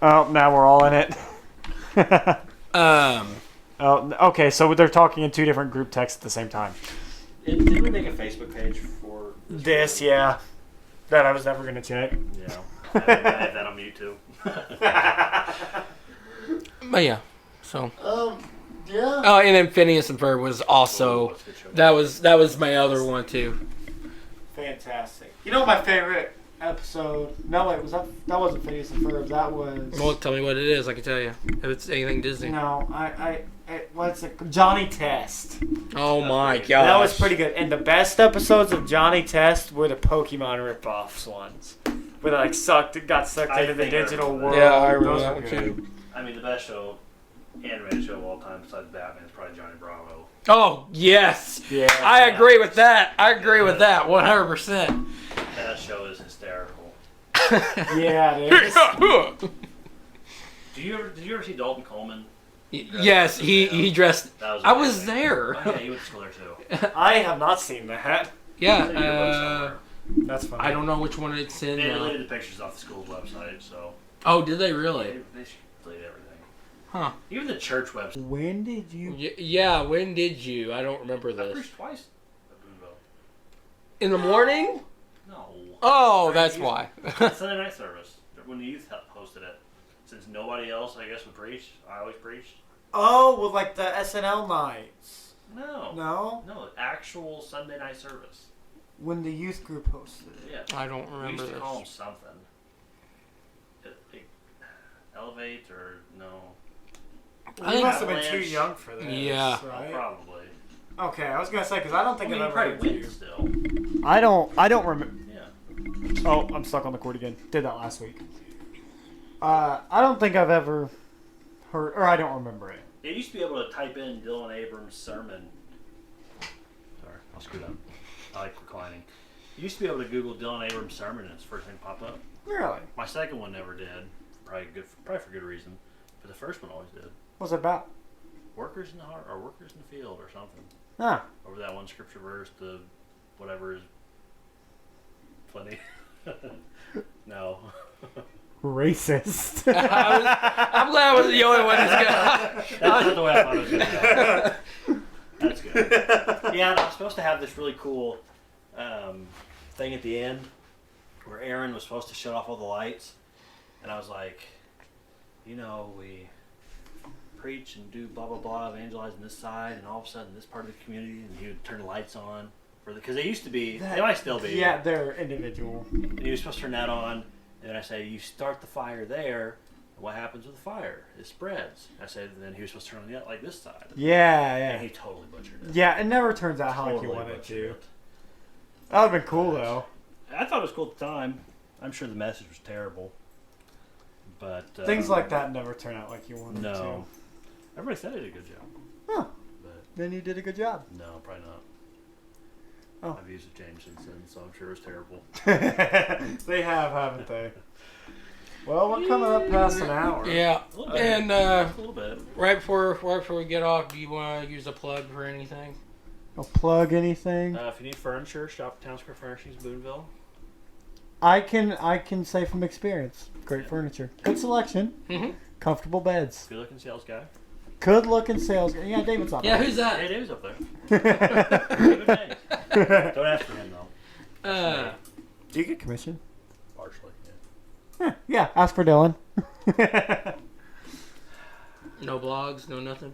Oh, now we're all in it. Oh, okay, so they're talking in 2 different group texts at the same time. Did we make a Facebook page for This, yeah. That I was never going to check. Yeah. I have that on mute, too. But yeah, so. Yeah. Oh, and then Phineas and Ferb was also. that's a good show. That was my other one too. Fantastic. You know my favorite episode? No, wait, that wasn't Phineas and Ferb. That was... Well, tell me what it is. I can tell you if it's anything Disney. No, what's it? Johnny Test. Oh my god. That was pretty good. And the best episodes of Johnny Test were the Pokemon ripoffs ones. Where they like got sucked I into the think I digital remember world. Yeah, I remember Those that were one good. too. I mean, the best animated show of all time besides Batman is probably Johnny Bravo. Oh yes. Yeah. I agree with that. 100%. That show is hysterical. Yeah, it is. Did you ever see Dalton Coleman? Yes, he dressed. That was I was amazing. there. Oh, yeah, he went to school there too. I have not seen that. It's in your book Yeah. somewhere. That's funny. I don't know which one it's in. They deleted the pictures off the school's website, so Oh, did they really? they should delete everything. Huh. Even the church website. When did you... Yeah. When did you? I don't remember I this. preached twice at Boonville. In the morning? No. Oh, that's why. Sunday night service when the youth hosted it. Since nobody else, I guess, would preach, I always preached. Oh, with like the SNL nights. No. No? Actual Sunday night service. When the youth group hosted it. Yeah. I don't We remember used to call them this. something. Elevate or no? I You think- must have been too Avalanche. young for this. Yeah. Right? Probably. Okay, I was gonna say because I don't think I mean, I've you ever probably heard went you. still. I don't remember. Yeah. Oh, I'm stuck on the cord again. Did that last week. I don't think I've ever heard, or I don't remember it. It used to be able to type in Dylan Abrams' sermon. Sorry, I'll screw up. I like reclining. You used to be able to Google Dylan Abrams' sermon and it's the first thing to pop up. Really? My second one never did. Probably for good reason. But the first one always did. What's it about? Workers in the heart or workers in the field or something. Ah, Over that one scripture verse, the whatever is plenty. No. racist. I'm glad I was the only one who's gonna. That's not the way I thought it was going to go. That's good. Yeah, and I was supposed to have this really cool thing at the end where Aaron was supposed to shut off all the lights. And I was like, we preach and do blah blah blah, evangelizing this side, and all of a sudden this part of the community, and he would turn the lights on because they used to be, they might still be. Yeah, they're individual. And he was supposed to turn that on, and I say, you start the fire there. What happens with the fire? It spreads. I said, then he was supposed to turn on the like this side. Yeah, And he totally butchered it. Yeah, it never turns out how Totally you want it butchered to. it. That would have been cool though. I thought it was cool at the time. I'm sure the message was terrible. But Things like that never turn out like you wanted No. to. Everybody said I did a good job. Huh. But Then you did a good job. no, probably not. Oh. I've used it changed since then, so I'm sure it's terrible. They have, haven't they? Well, we're coming up past an hour. Yeah. A little bit. And A little bit. right before we get off, do you want to use a plug for anything? I'll plug anything. If you need furniture, shop at Town Square Furnishings, Boonville. I can say from experience. Great furniture. Good selection. Mm-hmm. Comfortable beds. Good looking sales guy. Good looking sales. Yeah, David's up Yeah, there. who's Hey, that? Dave's up there. David May. Don't ask for him though. Do you get commission? Partially, yeah. Yeah, ask for Dylan. No blogs, no nothing.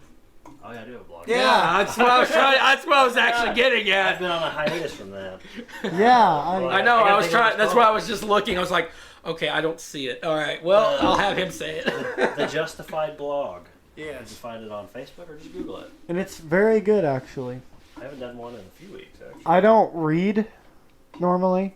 Oh yeah, I do have a blog. Yeah. That's what I was trying. That's what I was actually getting I've at. been on a hiatus from that. Yeah. I know. I I was think trying. it's That's cool. why I was just looking. I was like, okay, I don't see it. All right. Well, I'll have him say it. The Justified blog. You can Yes. find it on Facebook or just Google it. And it's very good, actually. I haven't done one in a few weeks, actually. I don't read normally.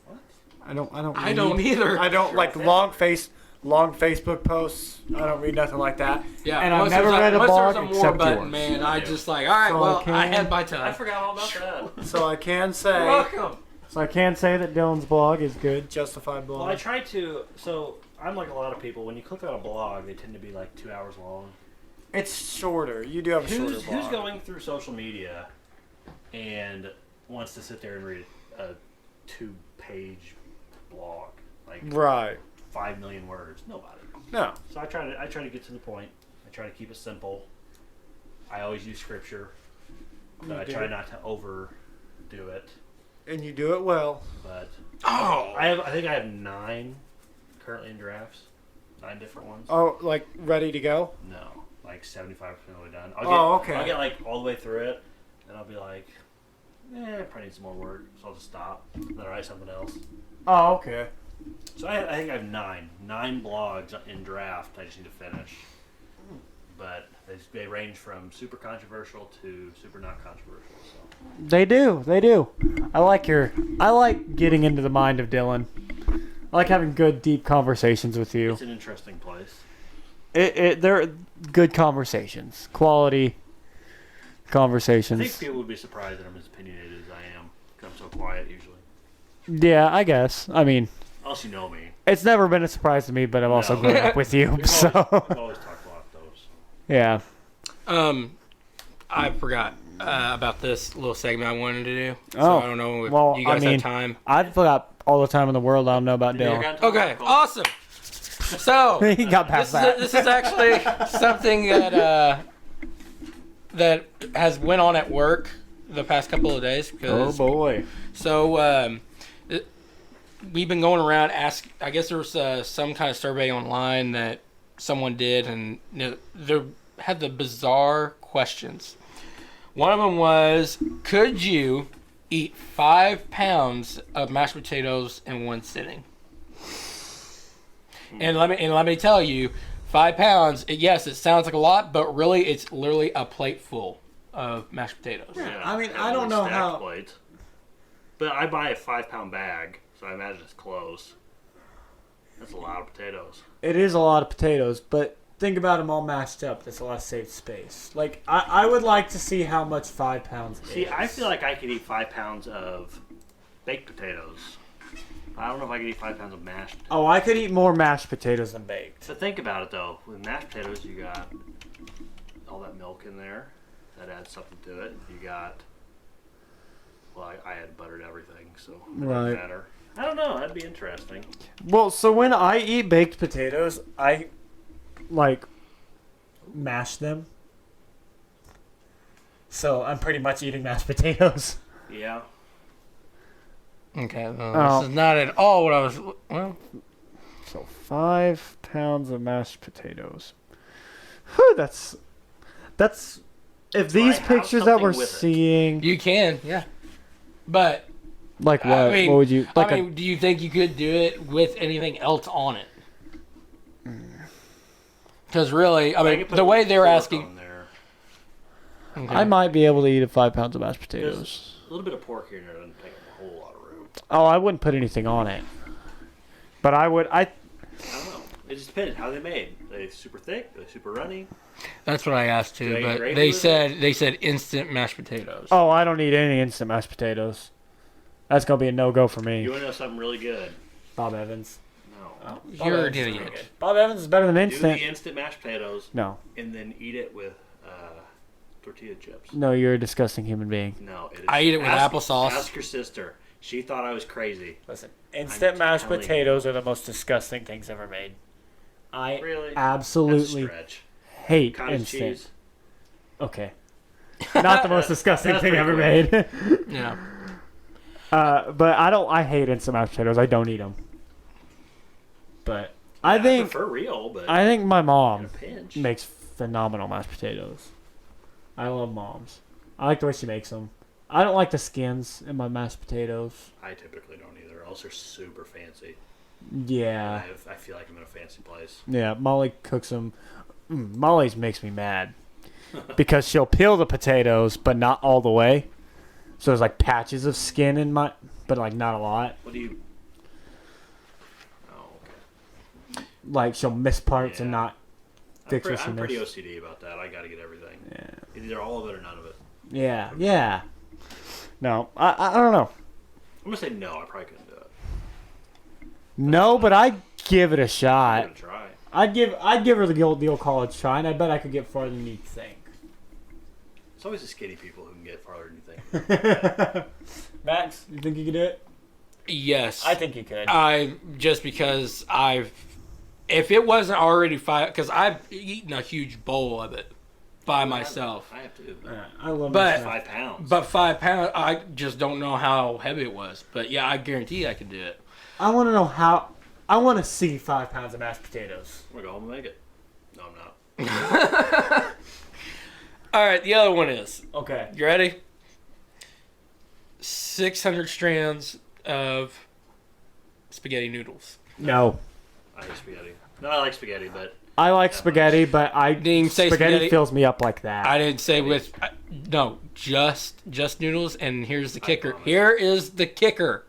What? I don't. I read. don't either. I don't like long Facebook posts. I don't read nothing like that. Yeah. And I've once never there's read a once blog there's a more except button, yours. man. I just like, all right. So Well, I I had my I time. forgot all about that. So I can say. You're welcome. So I can say that Dylan's blog is good. Justified blog. Well, I try to. So I'm like a lot of people. When you click on a blog, they tend to be like 2 hours long. It's shorter. You do have a shorter Who's blog. going through social media and wants to sit there and read a 2-page blog, like Right. 5 million words? Nobody. No. So I try to get to the point. I try to keep it simple. I always use scripture, but I try not to overdo it. And you do it well. But Oh. I think I have 9 currently in drafts. 9 different ones. Oh, like ready to go? No, like 75% of the way done. Okay. I'll get like all the way through it, and I'll be like, I probably need some more work, so I'll just stop. And then I'll write something else. Oh, okay. So I think I have 9 blogs in draft. I just need to finish. But they range from super controversial to super not controversial. So. They do. I like getting into the mind of Dylan. I like having good, deep conversations with you. It's an interesting place. They're good conversations, quality I conversations. think people would be surprised that I'm as opinionated as I am, because I'm so quiet usually. Yeah, I guess. I mean, Unless you know me. it's never been a surprise to me, but I'm also No. growing up with you, We've so always talked a lot, though. So. yeah. I forgot about this little segment I wanted to do. So Oh, I don't know if well, you guys I mean, have time. I've got all the time in the world. I don't know about Dylan. Okay, awesome. So He got past that. This is actually something that that has went on at work the past couple of days. Oh boy. So we've been going around I guess there was some kind of survey online that someone did, and they had the bizarre questions. One of them was, could you eat 5 pounds of mashed potatoes in one sitting? And let me tell you, 5 pounds. Yes, it sounds like a lot, but really, it's literally a plate full of mashed potatoes. Yeah, I mean, got I don't one know stacked how- plate. But I buy a 5-pound bag, so I imagine it's close. That's a lot of potatoes. It is a lot of potatoes, but think about them all mashed up. That's a lot of safe space. Like, I would like to see how much 5 pounds See, is. I feel like I could eat 5 pounds of baked potatoes. I don't know if I could eat 5 pounds of mashed potatoes. Oh, I could eat more mashed potatoes than baked. So think about it, though. With mashed potatoes, you got all that milk in there. That adds something to it. You got... Well, I add butter to everything, so it Right. doesn't matter. I don't know. That'd be interesting. Well, so when I eat baked potatoes, I, like, mash them. So I'm pretty much eating mashed potatoes. Yeah. Okay, well, Oh. this is not at all what I was. Well, So 5 pounds of mashed potatoes. Whew, that's. If these have pictures that we're something with it. seeing, You can, yeah. But like what? I mean, what would you like? do you think you could do it with anything else on it? Because really, I mean, the way they're asking, okay. I might be able to eat 5 pounds of mashed potatoes. A little bit of pork here and there doesn't take up a whole lot of room. Oh, I wouldn't put anything on it. But I would. I don't know. It just depended how they made. Are they super thick? Are they super runny? That's what I asked too. Do they But grate they with said instant mashed potatoes. Oh, I don't need any instant mashed potatoes. That's gonna be a no go for me. You want to know something really good? Bob Evans. No. Oh, You're an idiot. Bob Evans is better than Do instant. the instant mashed potatoes No, and then eat it with tortilla chips. no, you're a disgusting human being. No, it is. I eat it with applesauce. Ask your sister. She thought I was crazy. Listen, instant I'm mashed telling potatoes are the most disgusting things ever made. I Really? absolutely That's a stretch. hate Cottage instant. cheese. Okay, not the most disgusting That's thing ever pretty made. Yeah. But I hate instant mashed potatoes. I don't eat them. But I I think prefer real, but my in a mom pinch. makes phenomenal mashed potatoes. I love mom's. I like the way she makes them. I don't like the skins in my mashed potatoes. I typically don't either. Else they're super fancy. Yeah. I feel like I'm in a fancy place. Yeah, Molly cooks them. Molly's makes me mad because she'll peel the potatoes, but not all the way. So there's like patches of skin in my, but like not a lot. What do you? Oh, okay. Like she'll miss parts and Yeah. not fix what she I'm pretty missed. OCD about that. I got to get everything. Yeah. Either all of it or none of it. Yeah. Yeah. No, I don't know. I'm gonna say no. I probably couldn't do it. No, but I'd give it a I'm shot. gonna try. I'd give her the old college try, and I bet I could get farther than you think. It's always the skinny people who can get farther than you think. Max, you think you could do it? Yes. I think you could. Just because if it wasn't already because I've eaten a huge bowl of it by myself. I have to. I love But- myself. 5 pounds. But 5 pounds, I just don't know how heavy it was. But yeah, I guarantee I could do it. I want to know how. I want to see 5 pounds of mashed potatoes. I'm gonna go home and make it. No, I'm not. All right, the other one is. Okay. You ready? 600 strands of spaghetti noodles. No. I hate spaghetti. No, I like spaghetti, but I like That spaghetti, but Didn't say spaghetti spaghetti. fills me up like that. I didn't say with no, just noodles. And here's the kicker. promise. Here is the kicker.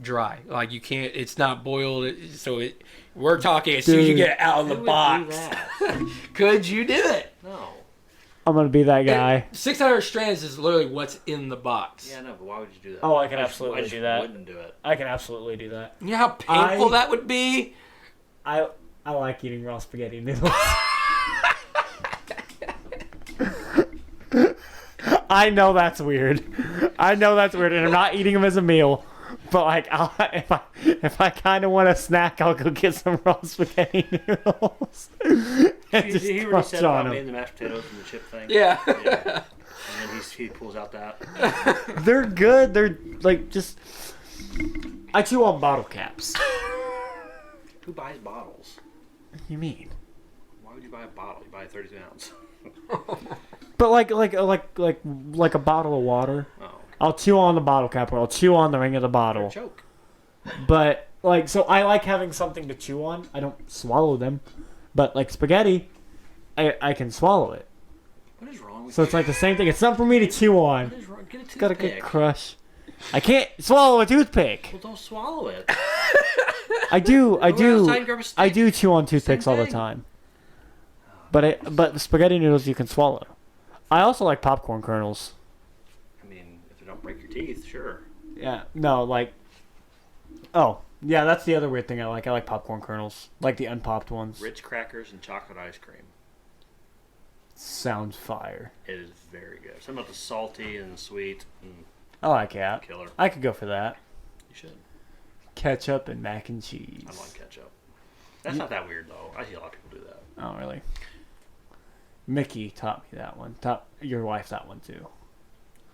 Dry, like you can't. It's not boiled. So we're talking as soon as you Dude. get it out of the who would box. do that? Could you do it? No. I'm gonna be that guy. 600 strands is literally what's in the box. Yeah, no. But why would you do that? Oh, I can just- absolutely just do that. Wouldn't do it. I can absolutely do that. You know how painful I- that would be. I like eating raw spaghetti noodles. I know that's weird. And I'm not eating them as a meal. But like, if I kind of want a snack, I'll go get some raw spaghetti noodles. And Did just he already crunch said about on making them. the mashed potatoes and the chip thing? Yeah. Yeah. And then he pulls out that. They're good. They're like just. I chew on bottle caps. Who buys bottles? What do you mean? Why would you buy a bottle? You buy a 32 ounce. But like a bottle of water. Oh, okay. I'll chew on the bottle cap or I'll chew on the ring of the bottle. Choke. But like, so I like having something to chew on. I don't swallow them, but like spaghetti, I can swallow it. What is wrong with So it's like the same thing. It's something for me to chew on. What is wrong? Get a toothpick. Got a good crush. I can't swallow a toothpick. Well, don't swallow it. I do. Go outside and grab a stick. I do chew on toothpicks all the thing. time. But the spaghetti noodles you can swallow. I also like popcorn kernels. I mean, if they don't break your teeth, sure. Yeah. No, like. Oh, yeah. That's the other weird thing I like. I like popcorn kernels, like the unpopped ones. Ritz crackers and chocolate ice cream. Sounds fire. It is very good. Something about the salty and the sweet. I like that. Killer. I could go for that. You should. Ketchup and mac and cheese. I like ketchup. That's not that weird, though. I see a lot of people do that. Oh, really? Mickey taught me that one. Taught your wife that one too.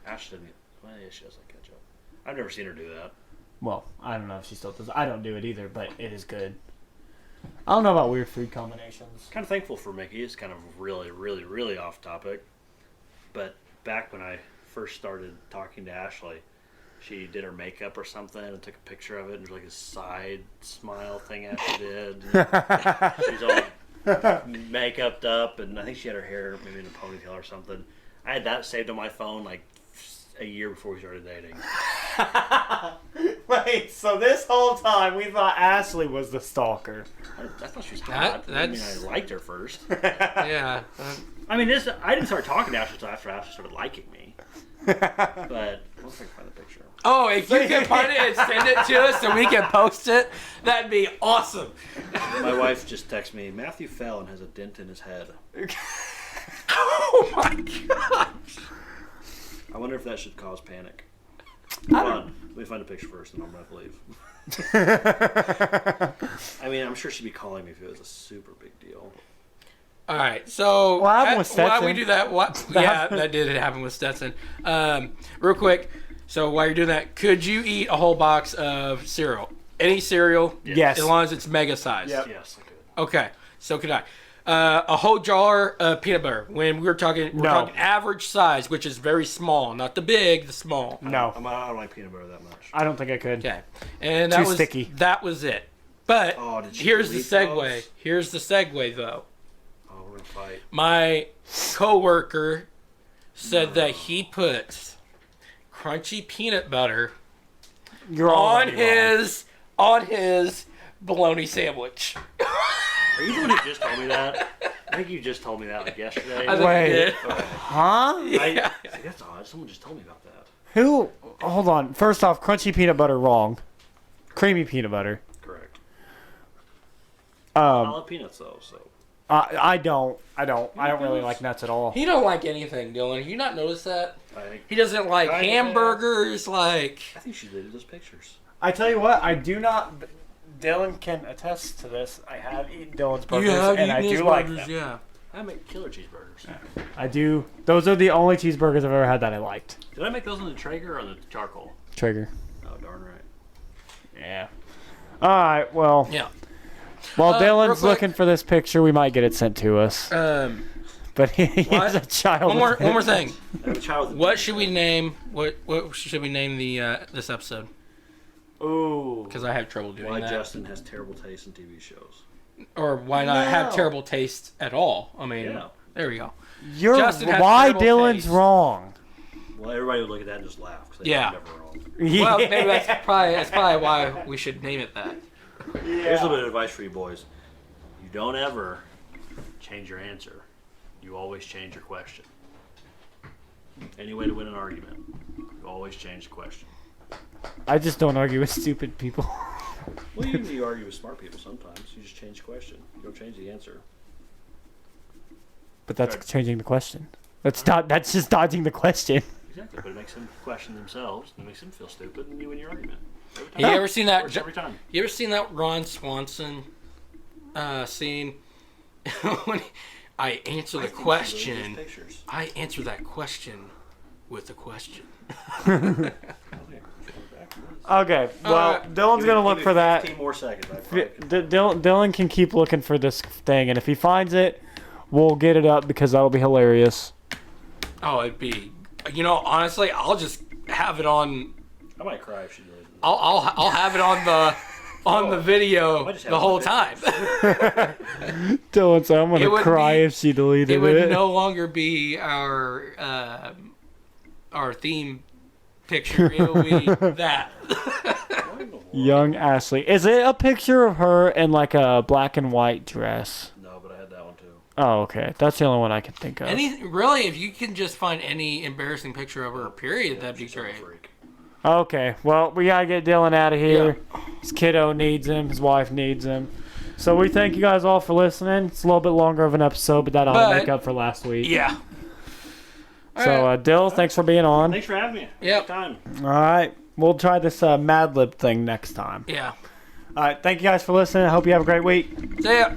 Ash didn't. Well, yeah, she does like ketchup. I've never seen her do that. Well, I don't know if she still does. I don't do it either, but it is good. I don't know about weird food combinations. Kind of thankful for Mickey. It's kind of really, really, really off topic. But back when I first started talking to Ashley, she did her makeup or something and took a picture of it, and there's like a side smile thing Ashley did. She's all make-upped up, and I think she had her hair maybe in a ponytail or something. I had that saved on my phone like a year before we started dating. Wait, so this whole time we thought Ashley was the stalker. I thought she was hot. I mean, I liked her first. Yeah. I mean, I didn't start talking to Ashley until after Ashley started liking me. But let's see if I can find the picture. Oh, if you can find it and send it to us so we can post it, that'd be awesome. My wife just texted me, Matthew fell and has a dent in his head. Oh my gosh. I wonder if that should cause panic. Hold on. Let me find a picture first and I'm going to leave. I mean, I'm sure she'd be calling me if it was a super big deal. All right, so what happened with Stetson? While we do that, yeah, that did happen with Stetson. Real quick, so while you're doing that, could you eat a whole box of cereal? Any cereal? Yes. As long as it's mega size. Yep. Yes, I could. Okay, so could I. A whole jar of peanut butter. When we're talking average size, which is very small, not the big, the small. No. I don't like peanut butter that much. I don't think I could. Okay, and that Too was sticky. That was it. But here's the segue. Those? Here's the segue, though. Oh, we're gonna fight. My coworker said that he puts crunchy peanut butter on his bologna sandwich. Are you the one who just told me that? I think you just told me that like yesterday. I think he did. Huh? Yeah. That's odd. Someone just told me about that. Who? Hold on. First off, crunchy peanut butter, wrong. Creamy peanut butter. Correct. I Um, love peanuts though, so. I don't really like nuts at all. He don't like anything, Dylan. You not notice that? I He doesn't like hamburgers. Like think you should delete those pictures. I tell you what, I do not. Dylan can attest to this. I have eaten Dylan's burgers, and I do like them. Yeah. I make killer cheeseburgers. I do. Those are the only cheeseburgers I've ever had that I liked. Did I make those on the Traeger or the charcoal? Trigger. Oh, darn right. Yeah. All right. Well. Yeah. While real Dylan's quick. looking for this picture, we might get it sent to us. But he's What? a child. One more thing. I have a child with a What penis should we head. name? What should we name the this episode? Ooh. Because I have trouble doing Why that. Justin has terrible taste in TV shows. Or why not have No. terrible taste at all? I mean, Yeah. there we go. You're Justin has why terrible Dylan's taste. wrong. Well, everybody would look at that and just laugh. 'Cause they Yeah. know I'm never wrong. Well, maybe that's probably why we should name it that. Here's a little bit of advice for you boys. You don't ever change your answer. You always change your question. Any way to win an argument, you always change the question. I just don't argue with stupid people. Well, you argue with smart people sometimes. You just change the question. You don't change the answer. But that's Right. changing the question. That's just dodging the question. Exactly, but it makes them question themselves, and it makes them feel stupid, and you win your argument. Every You time. ever seen that? Works every time. You ever seen that Ron Swanson scene? When I answer the question. Pictures. I answer that question with a question. Okay. Well, Dylan's gonna look for that. 15 more seconds. I probably could- Dylan can keep looking for this thing, and if he finds it, we'll get it up because that'll be hilarious. Oh, it'd be. You know, honestly, I'll just have it on. I might cry if she deleted it. I'll have it on the video I just have the it whole on time. Dylan said, "I'm It gonna would cry be- if she deleted It would it." no longer be our theme picture. It will be that. Young Ashley. Is it a picture of her in like a black and white dress? No, but I had that one too. Oh, okay. That's the only one I can think of. Really, if you can just find any embarrassing picture of her, period, that'd be She's a great. freak. Okay. Well, we gotta get Dylan out of here. His kiddo needs him. His wife needs him. So we thank you guys all for listening. It's a little bit longer of an episode, but that'll make up for last week. Yeah. So, Dill, thanks for being on. Thanks for having me. Yep. Good time. All right. We'll try this Mad Lib thing next time. Yeah. All right. Thank you guys for listening. I hope you have a great week. See ya.